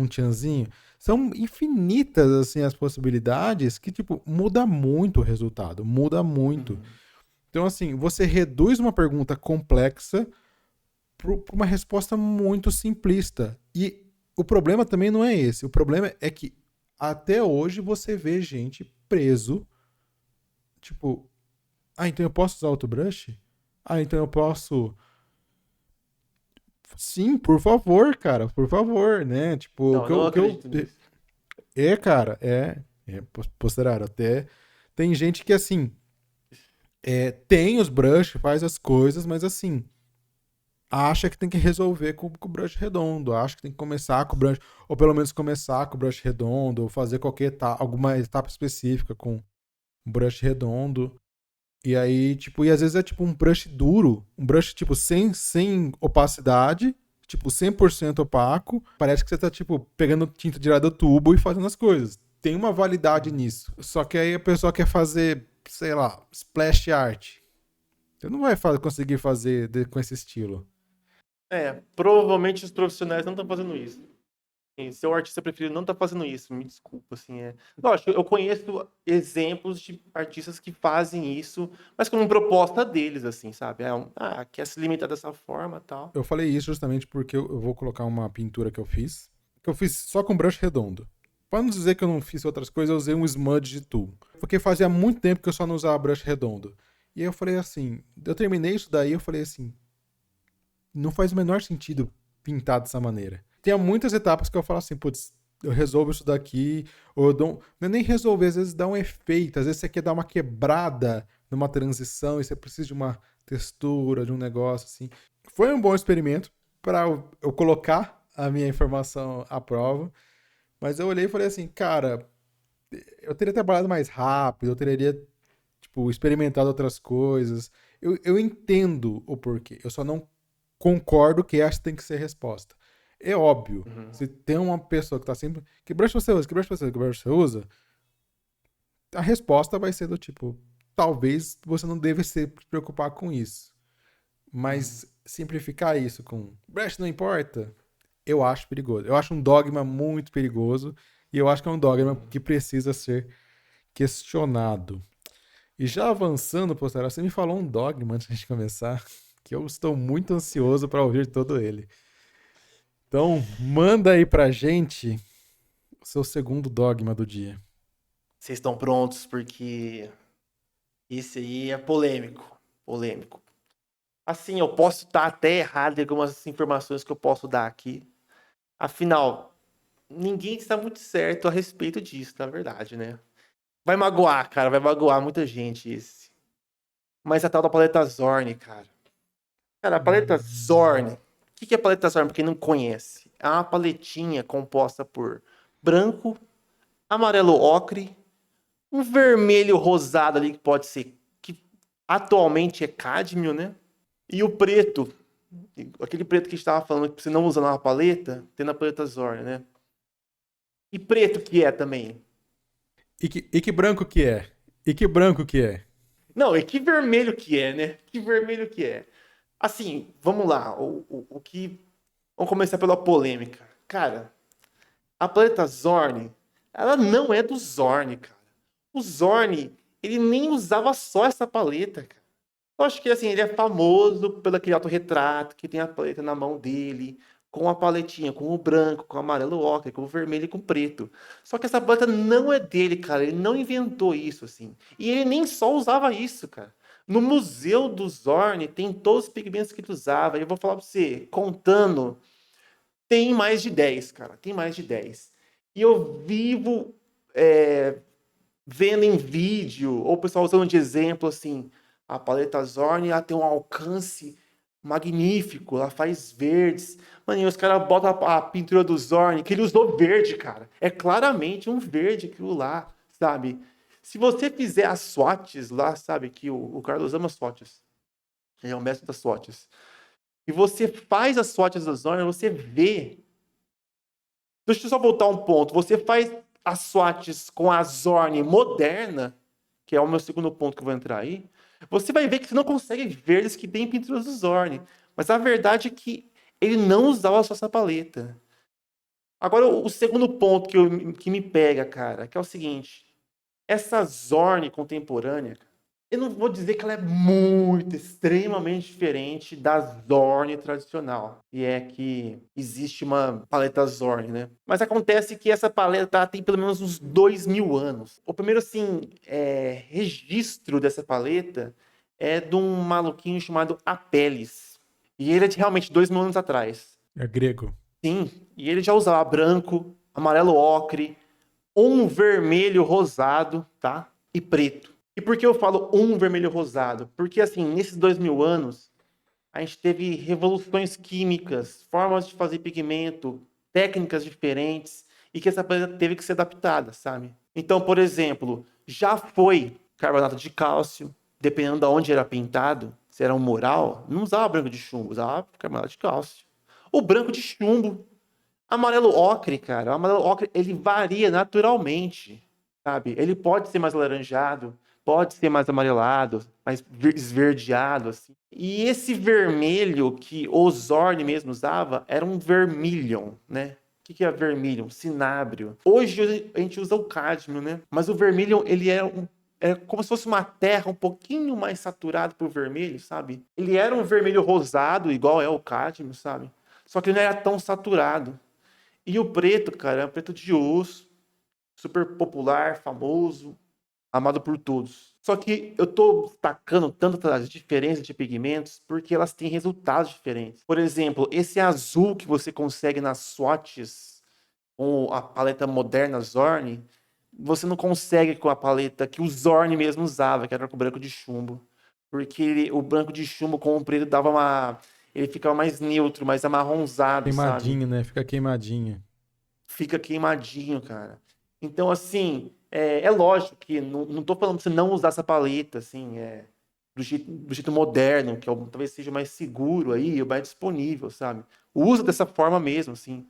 tchanzinho? São infinitas assim as possibilidades que tipo muda muito o resultado, muda muito. Uhum. Então assim, você reduz uma pergunta complexa para uma resposta muito simplista. E o problema também não é esse. O problema é que até hoje você vê gente preso, tipo, então eu posso usar autobrush? Então eu posso. Sim, por favor, cara, por favor, né? Tipo, Não, eu não o que eu. acredito nisso. Cara, Posteraro, até. Tem gente que, assim, tem os brush, faz as coisas, mas assim, acha que tem que resolver com o brush redondo, acha que tem que começar com o brush, ou pelo menos começar com o brush redondo, ou fazer alguma etapa específica com um brush redondo. E aí, tipo, e às vezes é tipo um brush duro, um brush tipo sem opacidade, tipo 100% opaco. Parece que você tá tipo pegando tinta direto do tubo e fazendo as coisas. Tem uma validade nisso. Só que aí a pessoa quer fazer, sei lá, splash art. Você não vai conseguir fazer com esse estilo. Provavelmente os profissionais não estão fazendo isso. E seu artista preferido não está fazendo isso, me desculpa, assim, Lógico, eu conheço exemplos de artistas que fazem isso, mas como proposta deles, assim, sabe? Quer se limitar dessa forma, tal. Eu falei isso justamente porque eu vou colocar uma pintura que eu fiz só com brush redondo. Pra não dizer que eu não fiz outras coisas, eu usei um smudge tool. Porque fazia muito tempo que eu só não usava brush redondo. E aí eu falei assim, eu terminei isso daí, eu falei assim, não faz o menor sentido pintar dessa maneira. Tem muitas etapas que eu falo assim, putz, eu resolvo isso daqui, ou eu dou. Não é nem resolver, às vezes dá um efeito, às vezes você quer dar uma quebrada numa transição e você precisa de uma textura, de um negócio assim. Foi um bom experimento para eu colocar a minha informação à prova, mas eu olhei e falei assim, cara, eu teria trabalhado mais rápido, eu teria, tipo, experimentado outras coisas. Eu entendo o porquê, eu só não concordo que essa tem que ser a resposta. É óbvio, Uhum. se tem uma pessoa que tá sempre. Que brush você usa? Que brush você usa? Que brush você usa? A resposta vai ser do tipo: talvez você não deva se preocupar com isso. Uhum. Mas simplificar isso com brush não importa, eu acho perigoso. Eu acho um dogma muito perigoso. E eu acho que é um dogma Uhum. que precisa ser questionado. E já avançando, posterior, você me falou um dogma antes de começar, que eu estou muito ansioso para ouvir todo ele. Então, manda aí pra gente o seu segundo dogma do dia. Vocês estão prontos porque esse aí é polêmico. Polêmico. Assim, eu posso estar até errado em algumas informações que eu posso dar aqui. Afinal, ninguém está muito certo a respeito disso, na verdade, né? Vai magoar, cara, vai magoar muita gente esse. Mas a tal da paleta Zorn, cara. Cara, a paleta Zorn. O que é a paleta Zorn, pra quem não conhece? É uma paletinha composta por branco, amarelo ocre, um vermelho rosado ali que pode ser, que atualmente é cádmio, né? E o preto, aquele preto que a gente tava falando que você não usa na paleta, tem na paleta Zorn, né? E preto que é também. E que branco que é? E que branco que é? Não, e que vermelho que é, né? Que vermelho que é. Assim, vamos lá. O que. Vamos começar pela polêmica. Cara, a paleta Zorn, ela não é do Zorn, cara. O Zorn, ele nem usava só essa paleta, cara. Eu acho que assim, ele é famoso pelo aquele autorretrato que tem a paleta na mão dele, com a paletinha, com o branco, com o amarelo ocre, com o vermelho e com o preto. Só que essa paleta não é dele, cara. Ele não inventou isso, assim. E ele nem só usava isso, cara. No Museu do Zorn tem todos os pigmentos que ele usava. E eu vou falar pra você, contando, tem mais de 10, cara. Tem mais de 10. E eu vivo é, vendo em vídeo, ou o pessoal usando de exemplo, assim, a paleta Zorn, ela tem um alcance magnífico, ela faz verdes. Mano, e os caras botam a pintura do Zorn, que ele usou verde, cara. É claramente um verde aquilo lá, sabe? Se você fizer as swatches lá, sabe, que o Carlos ama swatches. Ele é o mestre das swatches. E você faz as swatches do Zorn, você vê. Deixa eu só voltar um ponto. Você faz as swatches com a Zorn moderna, que é o meu segundo ponto que eu vou entrar aí, você vai ver que você não consegue ver eles que tem pinturas do Zorn. Mas a verdade é que ele não usava só essa paleta. Agora, o segundo ponto que me pega, cara, que é o seguinte. Essa Zorn contemporânea, eu não vou dizer que ela é muito, extremamente diferente da Zorn tradicional. E é que existe uma paleta Zorn, né? Mas acontece que essa paleta tem pelo menos uns 2.000 anos. O primeiro, assim, registro dessa paleta é de um maluquinho chamado Apelles. E ele é de realmente 2.000 anos atrás. É grego. Sim, e ele já usava branco, amarelo ocre, um vermelho rosado, tá? E preto. E por que eu falo um vermelho rosado? Porque, assim, nesses 2.000 anos, a gente teve revoluções químicas, formas de fazer pigmento, técnicas diferentes, e que essa paleta teve que ser adaptada, sabe? Então, por exemplo, já foi carbonato de cálcio, dependendo de onde era pintado, se era um mural, não usava branco de chumbo, usava carbonato de cálcio. O branco de chumbo, amarelo ocre, cara. O amarelo ocre, ele varia naturalmente, sabe? Ele pode ser mais alaranjado, pode ser mais amarelado, mais esverdeado, assim. E esse vermelho que o Zorn mesmo usava era um vermilion, né? O que é vermilion? Cinábrio. Hoje a gente usa o cádmio, né? Mas o vermilion, ele é como se fosse uma terra um pouquinho mais saturada por vermelho, sabe? Ele era um vermelho rosado, igual é o cádmio, sabe? Só que ele não era tão saturado. E o preto, cara, é um preto de osso. super popular, famoso, amado por todos. Só que eu tô destacando tanto as diferenças de pigmentos porque elas têm resultados diferentes. Por exemplo, esse azul que você consegue nas swatches com a paleta moderna Zorn, você não consegue com a paleta que o Zorn mesmo usava, que era com branco de chumbo. Porque o branco de chumbo com o preto dava uma. Ele ficava mais neutro, mais amarronzado, sabe? Queimadinho, né? Fica queimadinho. Fica queimadinho, cara. Então, assim, é lógico que não tô falando pra você não usar essa paleta, assim, do jeito moderno, que talvez seja mais seguro aí, mais disponível, sabe? Usa dessa forma mesmo, assim.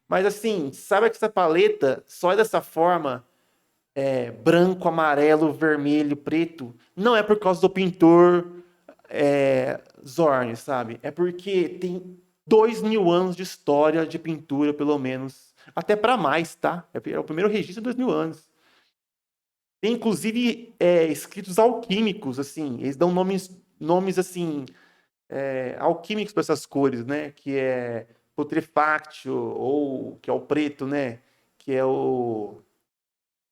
Mas, assim, saiba que essa paleta só é dessa forma, branco, amarelo, vermelho, preto, não é por causa do pintor Zorn, sabe? É porque tem 2.000 anos de história de pintura, pelo menos. Até para mais, tá? É o primeiro registro de 2.000 anos. Tem, inclusive, escritos alquímicos, assim. Eles dão nomes assim, alquímicos para essas cores, né? Que é putrefactio, ou que é o preto, né? Que é o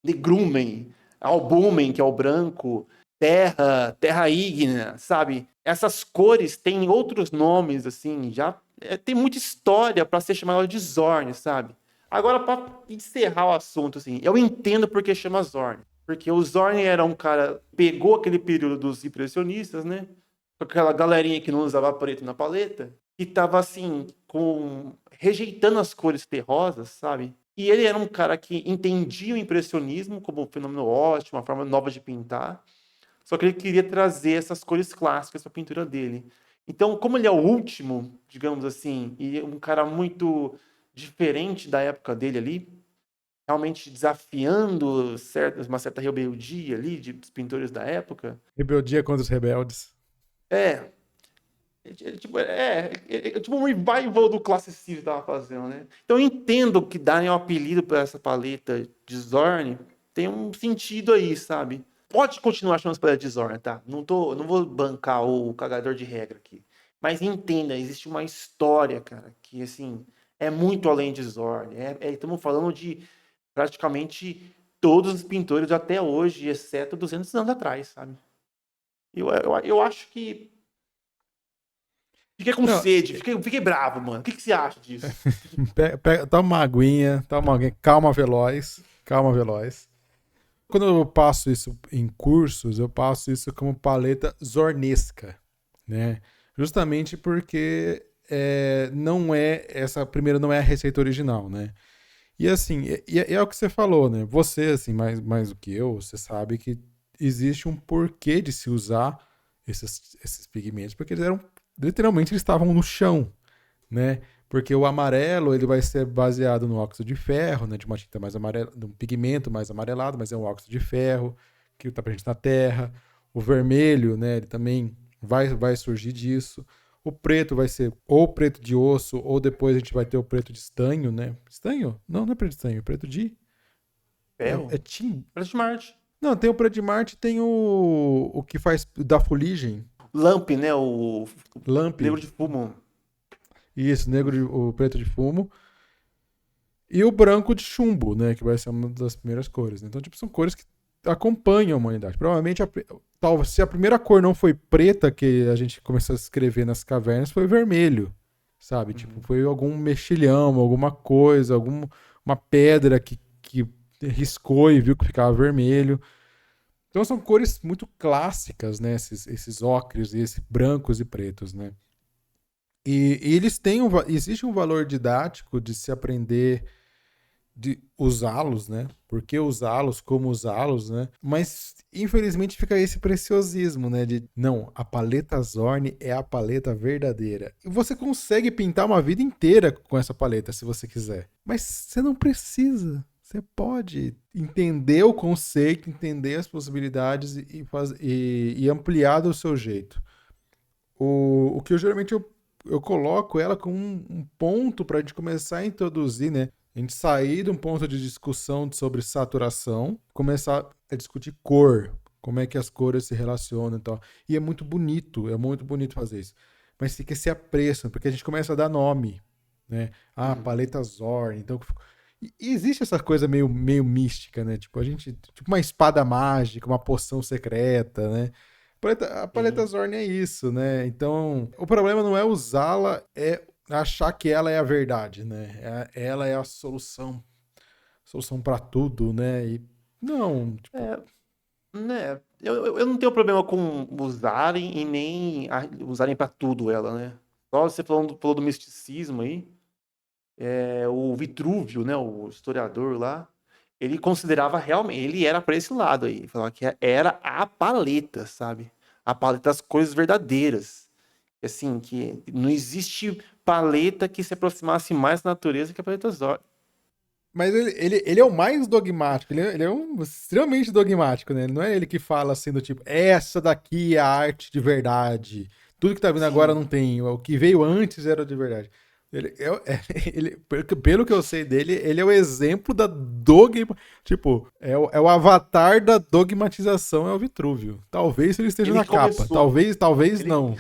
negrumen, albumen, que é o branco, terra ígnea, sabe? Essas cores têm outros nomes, assim, já tem muita história para ser chamada de Zorn, sabe? Agora, para encerrar o assunto, assim, eu entendo porque chama Zorn. Porque o Zorn era um cara, pegou aquele período dos impressionistas, né? Com aquela galerinha que não usava preto na paleta, e tava assim, rejeitando as cores terrosas, sabe? E ele era um cara que entendia o impressionismo como um fenômeno ótimo, uma forma nova de pintar, só que ele queria trazer essas cores clássicas para a pintura dele. Então, como ele é o último, digamos assim, e um cara muito diferente da época dele ali, realmente desafiando uma certa rebeldia ali dos pintores da época, Rebeldia contra os rebeldes. é, tipo um revival do classicismo que tava fazendo, né? Então eu entendo que darem um apelido para essa paleta de Zorn tem um sentido aí, sabe? Pode continuar chamando essa paleta de Zorn, tá? Não vou bancar o cagador de regra aqui. Mas entenda, existe uma história, cara, que assim é muito além de Zorn. Estamos falando de praticamente todos os pintores até hoje, exceto 200 anos atrás, sabe? Eu acho que fiquei com Não, sede, fiquei bravo, mano. O que você acha disso? toma uma aguinha, calma veloz, calma veloz. Quando eu passo isso em cursos, eu passo isso como paleta zornesca, né? Justamente porque não é essa primeira não é a receita original, né? E assim, é o que você falou, né? Você, assim, mais do que eu, você sabe que existe um porquê de se usar esses pigmentos, porque literalmente eles estavam no chão, né? Porque o amarelo ele vai ser baseado no óxido de ferro, né? De uma tinta mais amarela, de um pigmento mais amarelado, mas é um óxido de ferro que está presente na Terra. O vermelho, né? Ele também vai surgir disso. O preto vai ser ou preto de osso, ou depois a gente vai ter o preto de estanho, né? Estanho? Não é preto de estanho, é preto de. É Ferro? tim. Preço de Marte. Não, tem o preto de Marte, tem o que faz da fuligem. Lamp, né? O Lamp. negro de fumo. Isso, o preto de fumo. E o branco de chumbo, né? Que vai ser uma das primeiras cores. Né? Então, tipo, são cores que acompanham a humanidade. Provavelmente, se a primeira cor não foi preta que a gente começou a escrever nas cavernas, foi vermelho. Sabe? Tipo, Uhum. foi algum mexilhão, alguma coisa, uma pedra que riscou e viu que ficava vermelho. Então são cores muito clássicas, né? Esses ocres, esses brancos e pretos, né? E eles têm existe um valor didático de se aprender de usá-los, né? Por que usá-los, como usá-los, né? Mas infelizmente fica esse preciosismo, né? De não, a paleta Zorn é a paleta verdadeira. E você consegue pintar uma vida inteira com essa paleta, se você quiser. Mas você não precisa. Você pode entender o conceito, entender as possibilidades e ampliar do seu jeito. O que geralmente eu coloco ela como um ponto para a gente começar a introduzir, né? A gente sair de um ponto de discussão sobre saturação, começar a discutir cor, como é que as cores se relacionam e tal. E é muito bonito fazer isso. Mas fica esse apreço, porque a gente começa a dar nome, né? Ah, Uhum. paleta Zorn. Então, E existe essa coisa meio mística, né? Tipo, tipo uma espada mágica, uma poção secreta, né? A paleta Sim. Zorn é isso, né? Então, o problema não é usá-la, é achar que ela é a verdade, né? Ela é a solução para tudo, né? E não, tipo, É, né? Eu não tenho problema com usarem e nem usarem pra tudo ela, né? Só você falou do misticismo aí, o Vitrúvio, né? O historiador lá, ele considerava realmente, ele era pra esse lado aí, falava que era a paleta, sabe? A paleta das coisas verdadeiras. Assim, que não existe paleta que se aproximasse mais da natureza que a paleta Zord. mas ele é o mais dogmático, ele é um extremamente dogmático, né? Não é ele que fala assim do tipo, essa daqui é a arte de verdade. Tudo que tá vindo agora Sim. não tem. O que veio antes era de verdade. Pelo que eu sei dele, ele é o exemplo da dogma. Tipo, é o avatar da dogmatização, é o Vitrúvio. Talvez ele esteja Ele na que capa. começou. Talvez Ele, não.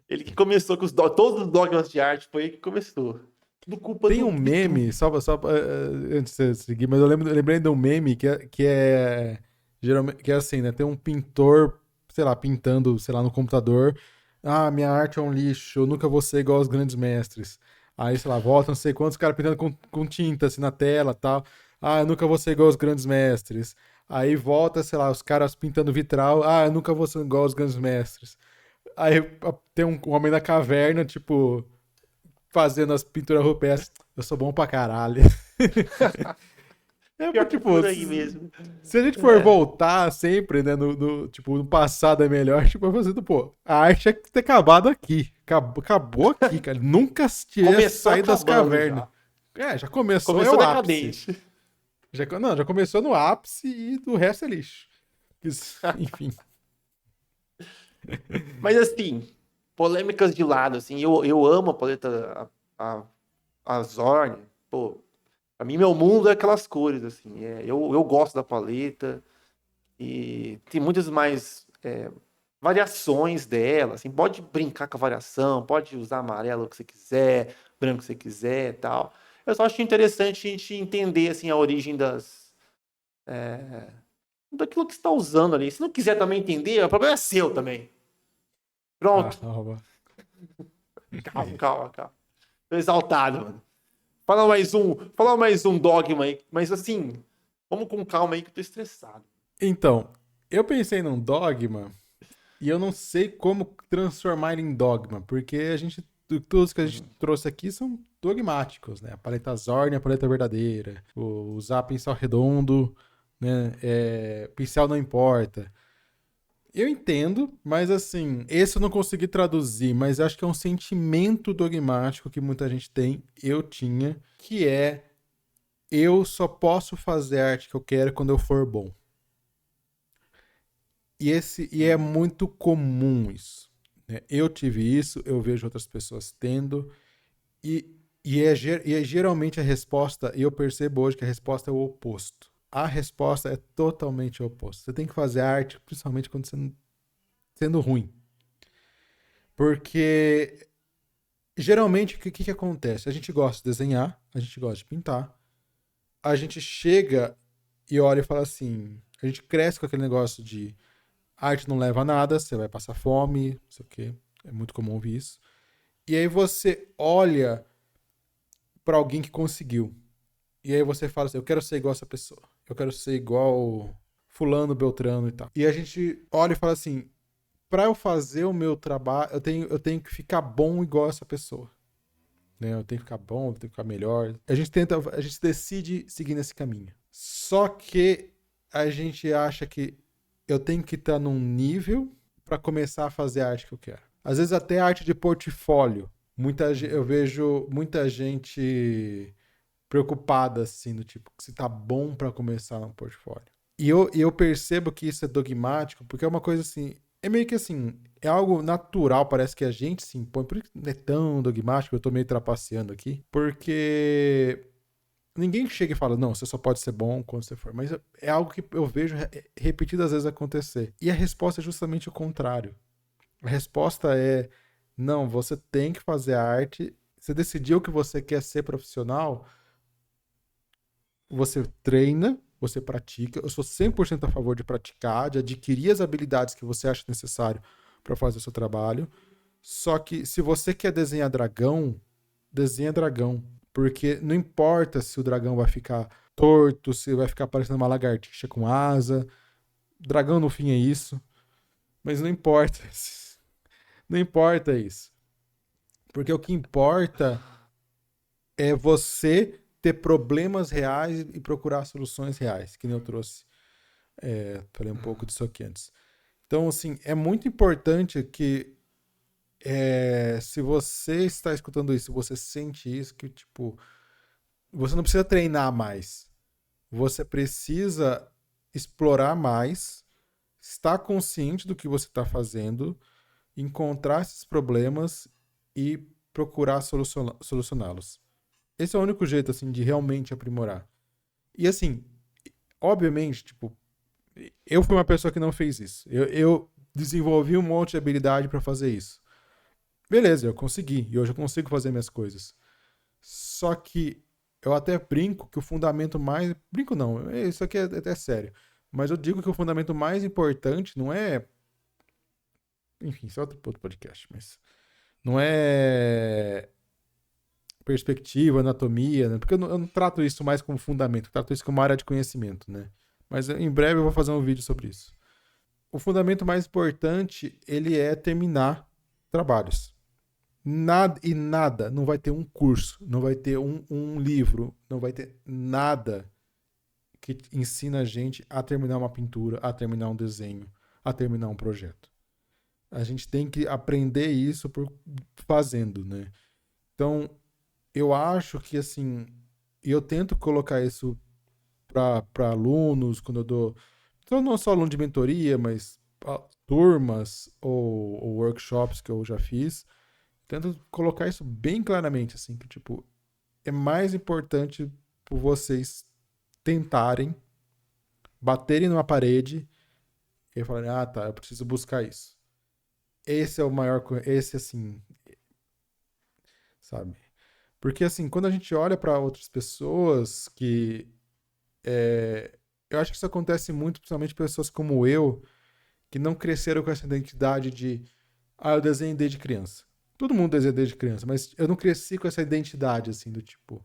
ele que começou com todos os dogmas de arte, foi ele que começou. Tudo culpa Tem do um meme, Vitrúvio. antes de você seguir, mas eu lembrei de um meme que é geralmente que é assim, né? Tem um pintor, sei lá, pintando, sei lá, no computador. Ah, minha arte é um lixo, eu nunca vou ser igual aos grandes mestres. Aí, sei lá, volta não sei quantos caras pintando com tinta assim na tela, tal. Ah, eu nunca vou ser igual aos grandes mestres. Aí volta, sei lá, os caras pintando vitral. Ah, eu nunca vou ser igual aos grandes mestres. Aí tem um homem na caverna, tipo, fazendo as pinturas rupestres. Eu sou bom pra caralho. É, Pior que é tipo, por aí mesmo. se a gente for É. voltar sempre, né, tipo, no passado é melhor, tipo, fazendo, pô, a arte tinha que ter acabado aqui. Acabou aqui, cara. Nunca tinha Começou saído das acabando cavernas. já. É, já começou, é Começou o ápice. decadente. Não, já começou no ápice e do resto é lixo. Enfim. Mas assim, polêmicas de lado, assim, eu amo a paleta, a Zorn. Pô, pra mim, meu mundo é aquelas cores, assim. Eu gosto da paleta e tem muitas mais variações dela, assim. Pode brincar com a variação, pode usar amarelo que você quiser, branco que você quiser e tal. Eu só acho interessante a gente entender, assim, a origem daquilo que você está usando ali. Se não quiser também entender, o problema é seu também. Pronto. Calma. Calma, calma, calma. Tô exaltado, mano. Fala mais um dogma aí. Mas assim, vamos com calma aí que eu tô estressado. Então, eu pensei num dogma. E eu não sei como transformar ele em dogma, porque todos que a gente Uhum. trouxe aqui são dogmáticos, né? A paleta Zorn, a paleta verdadeira, usar pincel redondo, né? Pincel não importa. Eu entendo, mas assim, esse eu não consegui traduzir, mas acho que é um sentimento dogmático que muita gente tem, eu tinha, que é eu só posso fazer a arte que eu quero quando eu for bom. E é Hum. muito comum isso, né? Eu tive isso, eu vejo outras pessoas tendo, e geralmente a resposta, e eu percebo hoje que a resposta é o oposto. A resposta é totalmente o oposto. Você tem que fazer arte, principalmente quando você sendo ruim. Porque geralmente o que acontece? A gente gosta de desenhar, a gente gosta de pintar, a gente chega e olha e fala assim, a gente cresce com aquele negócio de arte não leva a nada, você vai passar fome, não sei o quê. É muito comum ouvir isso. E aí você olha para alguém que conseguiu. E aí você fala assim, eu quero ser igual essa pessoa. Eu quero ser igual fulano, beltrano e tal. E a gente olha e fala assim, para eu fazer o meu trabalho, eu tenho que ficar bom igual essa pessoa. Né? Eu tenho que ficar bom, eu tenho que ficar melhor. A gente decide seguir nesse caminho. Só que a gente acha que eu tenho que estar num nível para começar a fazer a arte que eu quero. Às vezes até arte de portfólio. Eu Uhum. vejo muita gente preocupada assim, do tipo, se tá bom para começar um portfólio. E eu percebo que isso é dogmático, porque é uma coisa assim, é meio que assim, é algo natural, parece que a gente se impõe, por isso não é tão dogmático, eu tô meio trapaceando aqui, porque ninguém chega e fala, não, você só pode ser bom quando você for. Mas é algo que eu vejo repetidas vezes acontecer. E a resposta é justamente o contrário. A resposta é, não, você tem que fazer arte Você decidiu que você quer ser profissional, você treina, você pratica. Eu sou 100% a favor de praticar, de adquirir as habilidades que você acha necessário para fazer o seu trabalho. Só que se você quer desenhar dragão, desenha dragão. Porque não importa se o dragão vai ficar torto, se vai ficar parecendo uma lagartixa com asa. Dragão no fim é isso. Mas não importa. Não importa isso. Porque o que importa é você ter problemas reais e procurar soluções reais, que nem eu trouxe. Falei um pouco disso aqui antes. Então, assim, é muito importante que se você está escutando isso, você sente isso, que, tipo, você não precisa treinar mais. Você precisa explorar mais, estar consciente do que você está fazendo, encontrar esses problemas e procurar solucioná-los. Esse é o único jeito, assim, de realmente aprimorar. E, assim, obviamente, tipo, eu fui uma pessoa que não fez isso. Eu desenvolvi um monte de habilidade para fazer isso. Beleza, eu consegui. E hoje eu consigo fazer minhas coisas. Só que eu até brinco que o fundamento mais. Brinco não, isso aqui é até sério. Mas eu digo que o fundamento mais importante não é. Enfim, isso é outro podcast, mas. Não é perspectiva, anatomia, né? Porque eu não trato isso mais como fundamento, eu trato isso como área de conhecimento, né? Mas em breve eu vou fazer um vídeo sobre isso. O fundamento mais importante, ele é terminar trabalhos. Nada, não vai ter um curso, não vai ter um livro, não vai ter nada que ensina a gente a terminar uma pintura, a terminar um desenho, a terminar um projeto. A gente tem que aprender isso por fazendo, né? Então, eu acho que, assim, eu tento colocar isso para alunos, quando eu dou. Então, não só aluno de mentoria, mas turmas ou workshops que eu já fiz. Tento colocar isso bem claramente, assim, que, tipo, é mais importante por vocês tentarem, baterem numa parede e falarem, ah, tá, eu preciso buscar isso. Esse é o maior, esse, assim, sabe? Porque, assim, quando a gente olha para outras pessoas que eu acho que isso acontece muito, principalmente pessoas como eu, que não cresceram com essa identidade de eu desenho desde criança. Todo mundo desenha desde criança, mas eu não cresci com essa identidade, assim, do tipo.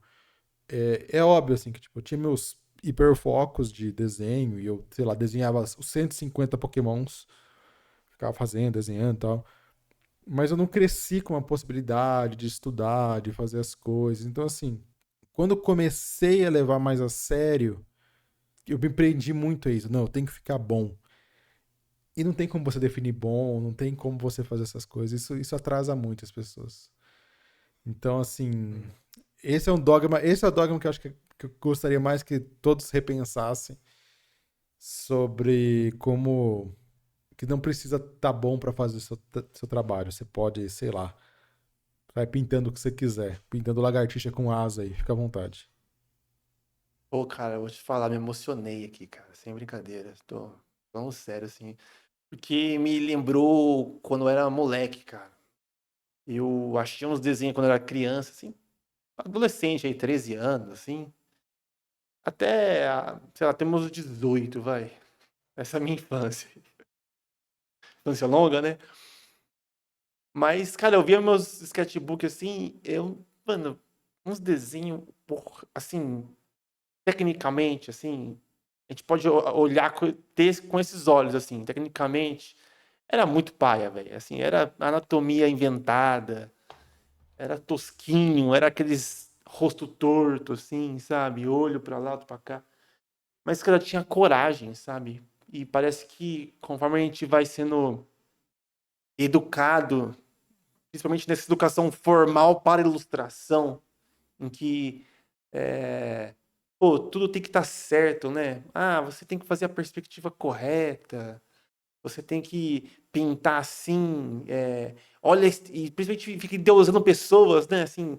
É óbvio, assim, que tipo, eu tinha meus hiperfocos de desenho e eu, sei lá, desenhava os 150 Pokémons, ficava fazendo, desenhando e tal. Mas eu não cresci com a possibilidade de estudar, de fazer as coisas. Então, assim, quando eu comecei a levar mais a sério, eu me prendi muito a isso. Não, eu tenho que ficar bom. E não tem como você definir bom, não tem como você fazer essas coisas. Isso atrasa muito as pessoas. Então, assim, esse é o dogma que eu acho que eu gostaria mais que todos repensassem sobre como que não precisa estar bom para fazer o seu trabalho. Você pode, sei lá, vai pintando o que você quiser, pintando lagartixa com asa aí, fica à vontade. Pô, cara, eu vou te falar, me emocionei aqui, cara, sem brincadeira. Tô falando sério, assim. Porque me lembrou quando eu era moleque, cara. Eu achei uns desenhos quando eu era criança, assim, adolescente aí, 13 anos, assim. Até, sei lá, temos 18, vai. Essa é a minha infância. Infância longa, né? Mas, cara, eu via meus sketchbook assim, mano, uns desenhos, assim, tecnicamente, assim, a gente pode olhar ter com esses olhos, assim, tecnicamente, era muito paia, velho. Assim, era anatomia inventada, era tosquinho, era aqueles rosto torto, assim, sabe? Olho pra lá, outro pra cá. Mas, cara, tinha coragem, sabe? E parece que conforme a gente vai sendo educado, principalmente nessa educação formal para ilustração, em que pô, tudo tem que estar certo, né? Você tem que fazer a perspectiva correta, você tem que pintar assim, olha, e principalmente fica endeusando pessoas, né? Assim,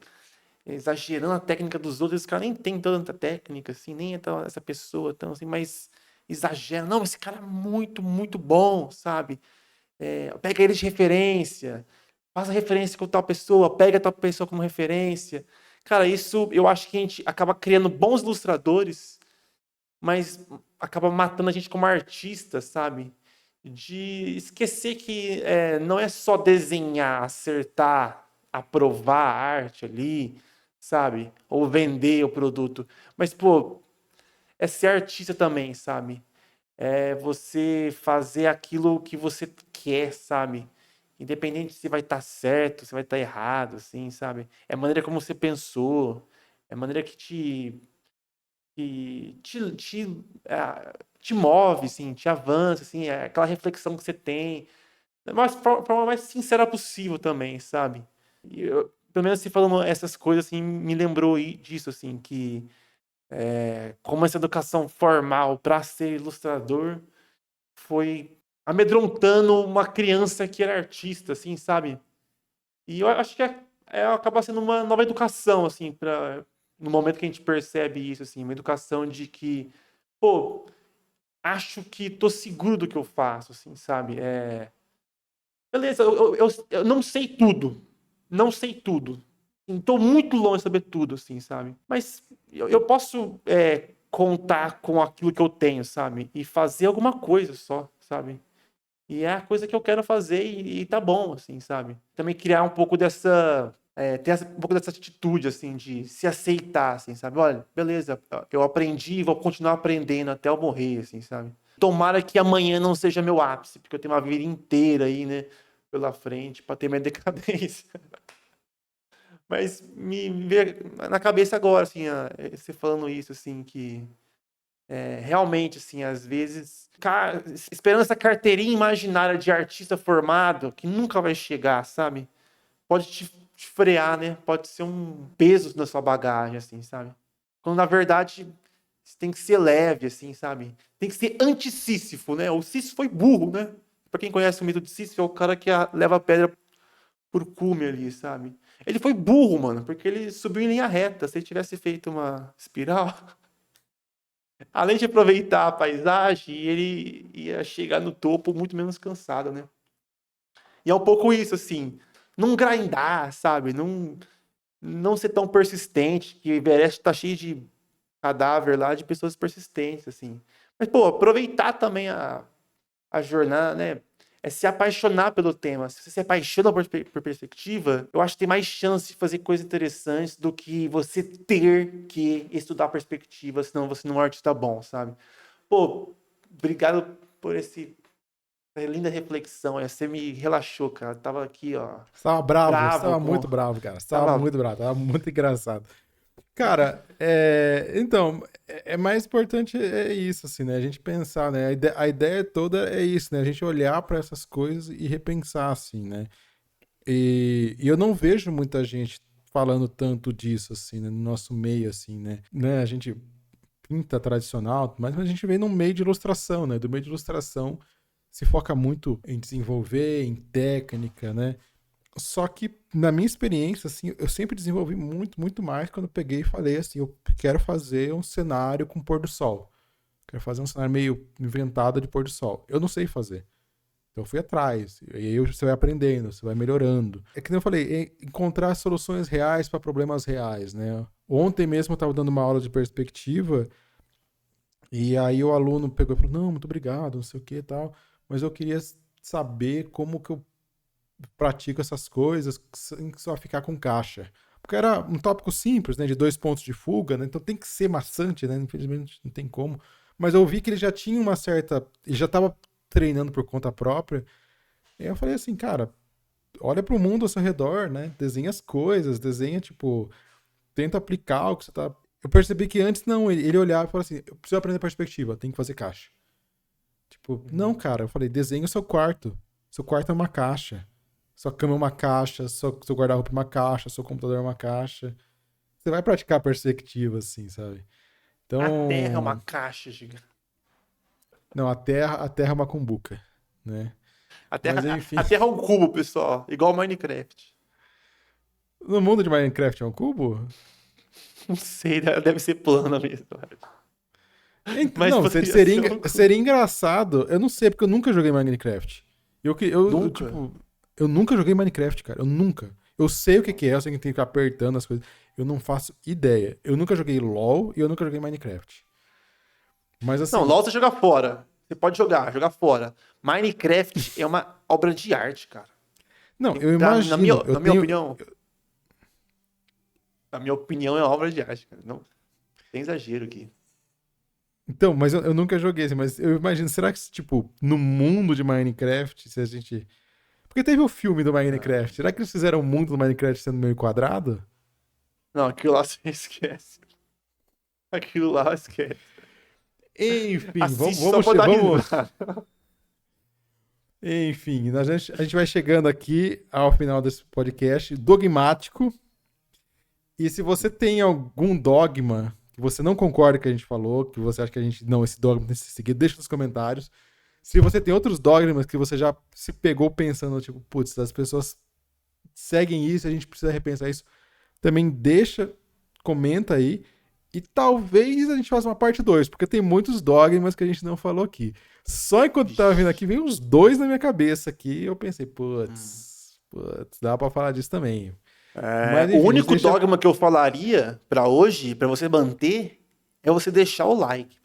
exagerando a técnica dos outros, os caras nem tem tanta técnica, assim, nem é essa pessoa tão assim, mas exagera. Não, esse cara é muito, muito bom, sabe? Pega ele de referência. faça referência com tal pessoa, pega tal pessoa como referência. Cara, isso eu acho que a gente acaba criando bons ilustradores, mas acaba matando a gente como artista, sabe? De esquecer que não é só desenhar, acertar, aprovar a arte ali, sabe? Ou vender o produto. Mas, pô, é ser artista também, sabe? É você fazer aquilo que você quer, sabe? Independente se vai estar certo, se vai estar errado, assim, sabe? É a maneira como você pensou, é a maneira que te move, assim, te avança, assim, é aquela reflexão que você tem, mas de forma mais sincera possível também, sabe? E pelo menos, assim, falando essas coisas, assim, me lembrou disso, assim, que como essa educação formal para ser ilustrador foi amedrontando uma criança que era artista, assim, sabe? E eu acho que acaba sendo uma nova educação, assim, no momento que a gente percebe isso, assim, uma educação de que, pô, acho que tô seguro do que eu faço, assim, sabe? Beleza, eu não sei tudo, não sei tudo. Estou muito longe de saber tudo, assim, sabe? Mas eu posso contar com aquilo que eu tenho, sabe? E fazer alguma coisa só, sabe? E é a coisa que eu quero fazer e tá bom, assim, sabe? Também criar um pouco ter um pouco dessa atitude, assim, de se aceitar, assim, sabe? Olha, beleza, eu aprendi e vou continuar aprendendo até eu morrer, assim, sabe? Tomara que amanhã não seja meu ápice, porque eu tenho uma vida inteira aí, né, pela frente, pra ter minha decadência. Mas me veio na cabeça agora, assim, você falando isso, assim, que realmente, assim, às vezes, esperando essa carteirinha imaginária de artista formado, que nunca vai chegar, sabe? Pode te frear, né? Pode ser um peso na sua bagagem, assim, sabe? Quando, na verdade, você tem que ser leve, assim, sabe? Tem que ser anti-Sísifo, né? O Sísifo foi burro, né? Pra quem conhece o mito de Sísifo, é o cara que leva a pedra por cume ali, sabe? Ele foi burro, mano, porque ele subiu em linha reta. Se ele tivesse feito uma espiral, além de aproveitar a paisagem, ele ia chegar no topo muito menos cansado, né? E é um pouco isso, assim, não grindar, sabe? Não ser tão persistente, que o Everest tá cheio de cadáver lá de pessoas persistentes, assim. Mas, pô, aproveitar também a jornada, né? É se apaixonar pelo tema. Se você se apaixona por perspectiva, eu acho que tem mais chance de fazer coisas interessantes do que você ter que estudar perspectiva, senão você não é um artista bom, sabe? Pô, obrigado por essa linda reflexão. Você me relaxou, cara. Tava aqui, ó, Você tava bravo, você bravo tava com. muito bravo, cara. Você tava Tava. muito bravo, tava muito engraçado. Cara, então, mais importante isso, assim, né? A gente pensar, né? A ideia toda é isso, né? A gente olhar para essas coisas e repensar, assim, né? E eu não vejo muita gente falando tanto disso, assim, né? No nosso meio, assim, né? A gente pinta tradicional, mas a gente vem num meio de ilustração, né? Do meio de ilustração se foca muito em desenvolver, em técnica, né? Só que, na minha experiência, assim, eu sempre desenvolvi muito, muito mais quando eu peguei e falei assim, eu quero fazer um cenário com pôr do sol. Quero fazer um cenário meio inventado de pôr do sol. Eu não sei fazer. Então eu fui atrás. E aí você vai aprendendo, você vai melhorando. É que nem eu falei, encontrar soluções reais para problemas reais, né? Ontem mesmo eu estava dando uma aula de perspectiva e aí o aluno pegou e falou, não, muito obrigado, não sei o que e tal, mas eu queria saber como que eu pratico essas coisas sem só ficar com caixa. Porque era um tópico simples, né? De 2 pontos de fuga, né? Então tem que ser maçante, né? Infelizmente não tem como. Mas eu vi que ele já tinha uma certa. Ele já estava treinando por conta própria. E aí eu falei assim, cara, olha para o mundo ao seu redor, né? Desenha as coisas, desenha, tipo, tenta aplicar o que você tá. Eu percebi que antes não, ele olhava e falava assim: eu preciso aprender perspectiva, tem que fazer caixa. Tipo, não, Uhum. cara, eu falei, desenha o seu quarto. Seu quarto é uma caixa. Sua cama é uma caixa, seu guarda-roupa é uma caixa, seu computador é uma caixa. Você vai praticar perspectiva, assim, sabe? A Terra é uma Então, caixa gigante. não, a terra é uma cumbuca, né? A Mas Terra, enfim, a Terra é um cubo, pessoal. Igual Minecraft. no mundo de Minecraft é um cubo? Não sei, deve ser plana mesmo. Mas Não, poderia seria, ser um cubo. seria engraçado. Eu não sei, porque eu nunca joguei Minecraft. Eu Nunca? tipo. Eu nunca joguei Minecraft, cara. Eu nunca. Eu sei o que que é, eu sei que tem que ficar apertando as coisas. Eu não faço ideia. Eu nunca joguei LoL e eu nunca joguei Minecraft. Mas Não, assim, LoL você joga fora. Você pode jogar fora. Minecraft é uma obra de arte, cara. não, eu Na minha, imagino. Eu na minha tenho. opinião, na minha opinião, é uma obra de arte, cara. Não tem exagero aqui. Então, mas eu nunca joguei assim, mas eu imagino, será que, tipo, no mundo de Minecraft, se a gente. Porque teve o filme do Minecraft. Será que eles fizeram o mundo do Minecraft sendo meio quadrado? Não, aquilo lá você esquece. Aquilo lá esquece. Enfim, vamos, Assiste só vamos, pra dar vamos. risada. Enfim, a gente vai chegando aqui ao final desse podcast dogmático. E se você tem algum dogma que você não concorda com o que a gente falou, que você acha que a gente não, esse dogma tem que ser seguido, deixa nos comentários. Se você tem outros dogmas que você já se pegou pensando, tipo, putz, as pessoas seguem isso, a gente precisa repensar isso, também deixa, comenta aí. E talvez a gente faça uma parte 2 porque tem muitos dogmas que a gente não falou aqui. Só enquanto tava vindo aqui, veio uns dois na minha cabeça aqui, e eu pensei, putz, dá pra falar disso também. Mas O enfim, a gente único deixa. dogma que eu falaria pra hoje, pra você manter, é você deixar o like.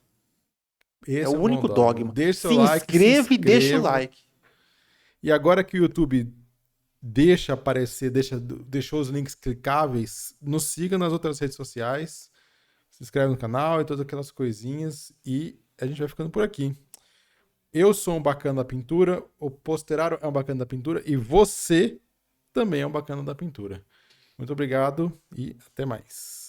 É Esse o é um bom único dogma. dogma. Deixa seu Se like, se inscreve e deixa o inscreva. like. E agora que o YouTube deixa aparecer, deixou os links clicáveis, nos siga nas outras redes sociais, se inscreve no canal e todas aquelas coisinhas. E a gente vai ficando por aqui. Eu sou um bacana da pintura, o Posteraro é um bacana da pintura e você também é um bacana da pintura. Muito obrigado e até mais.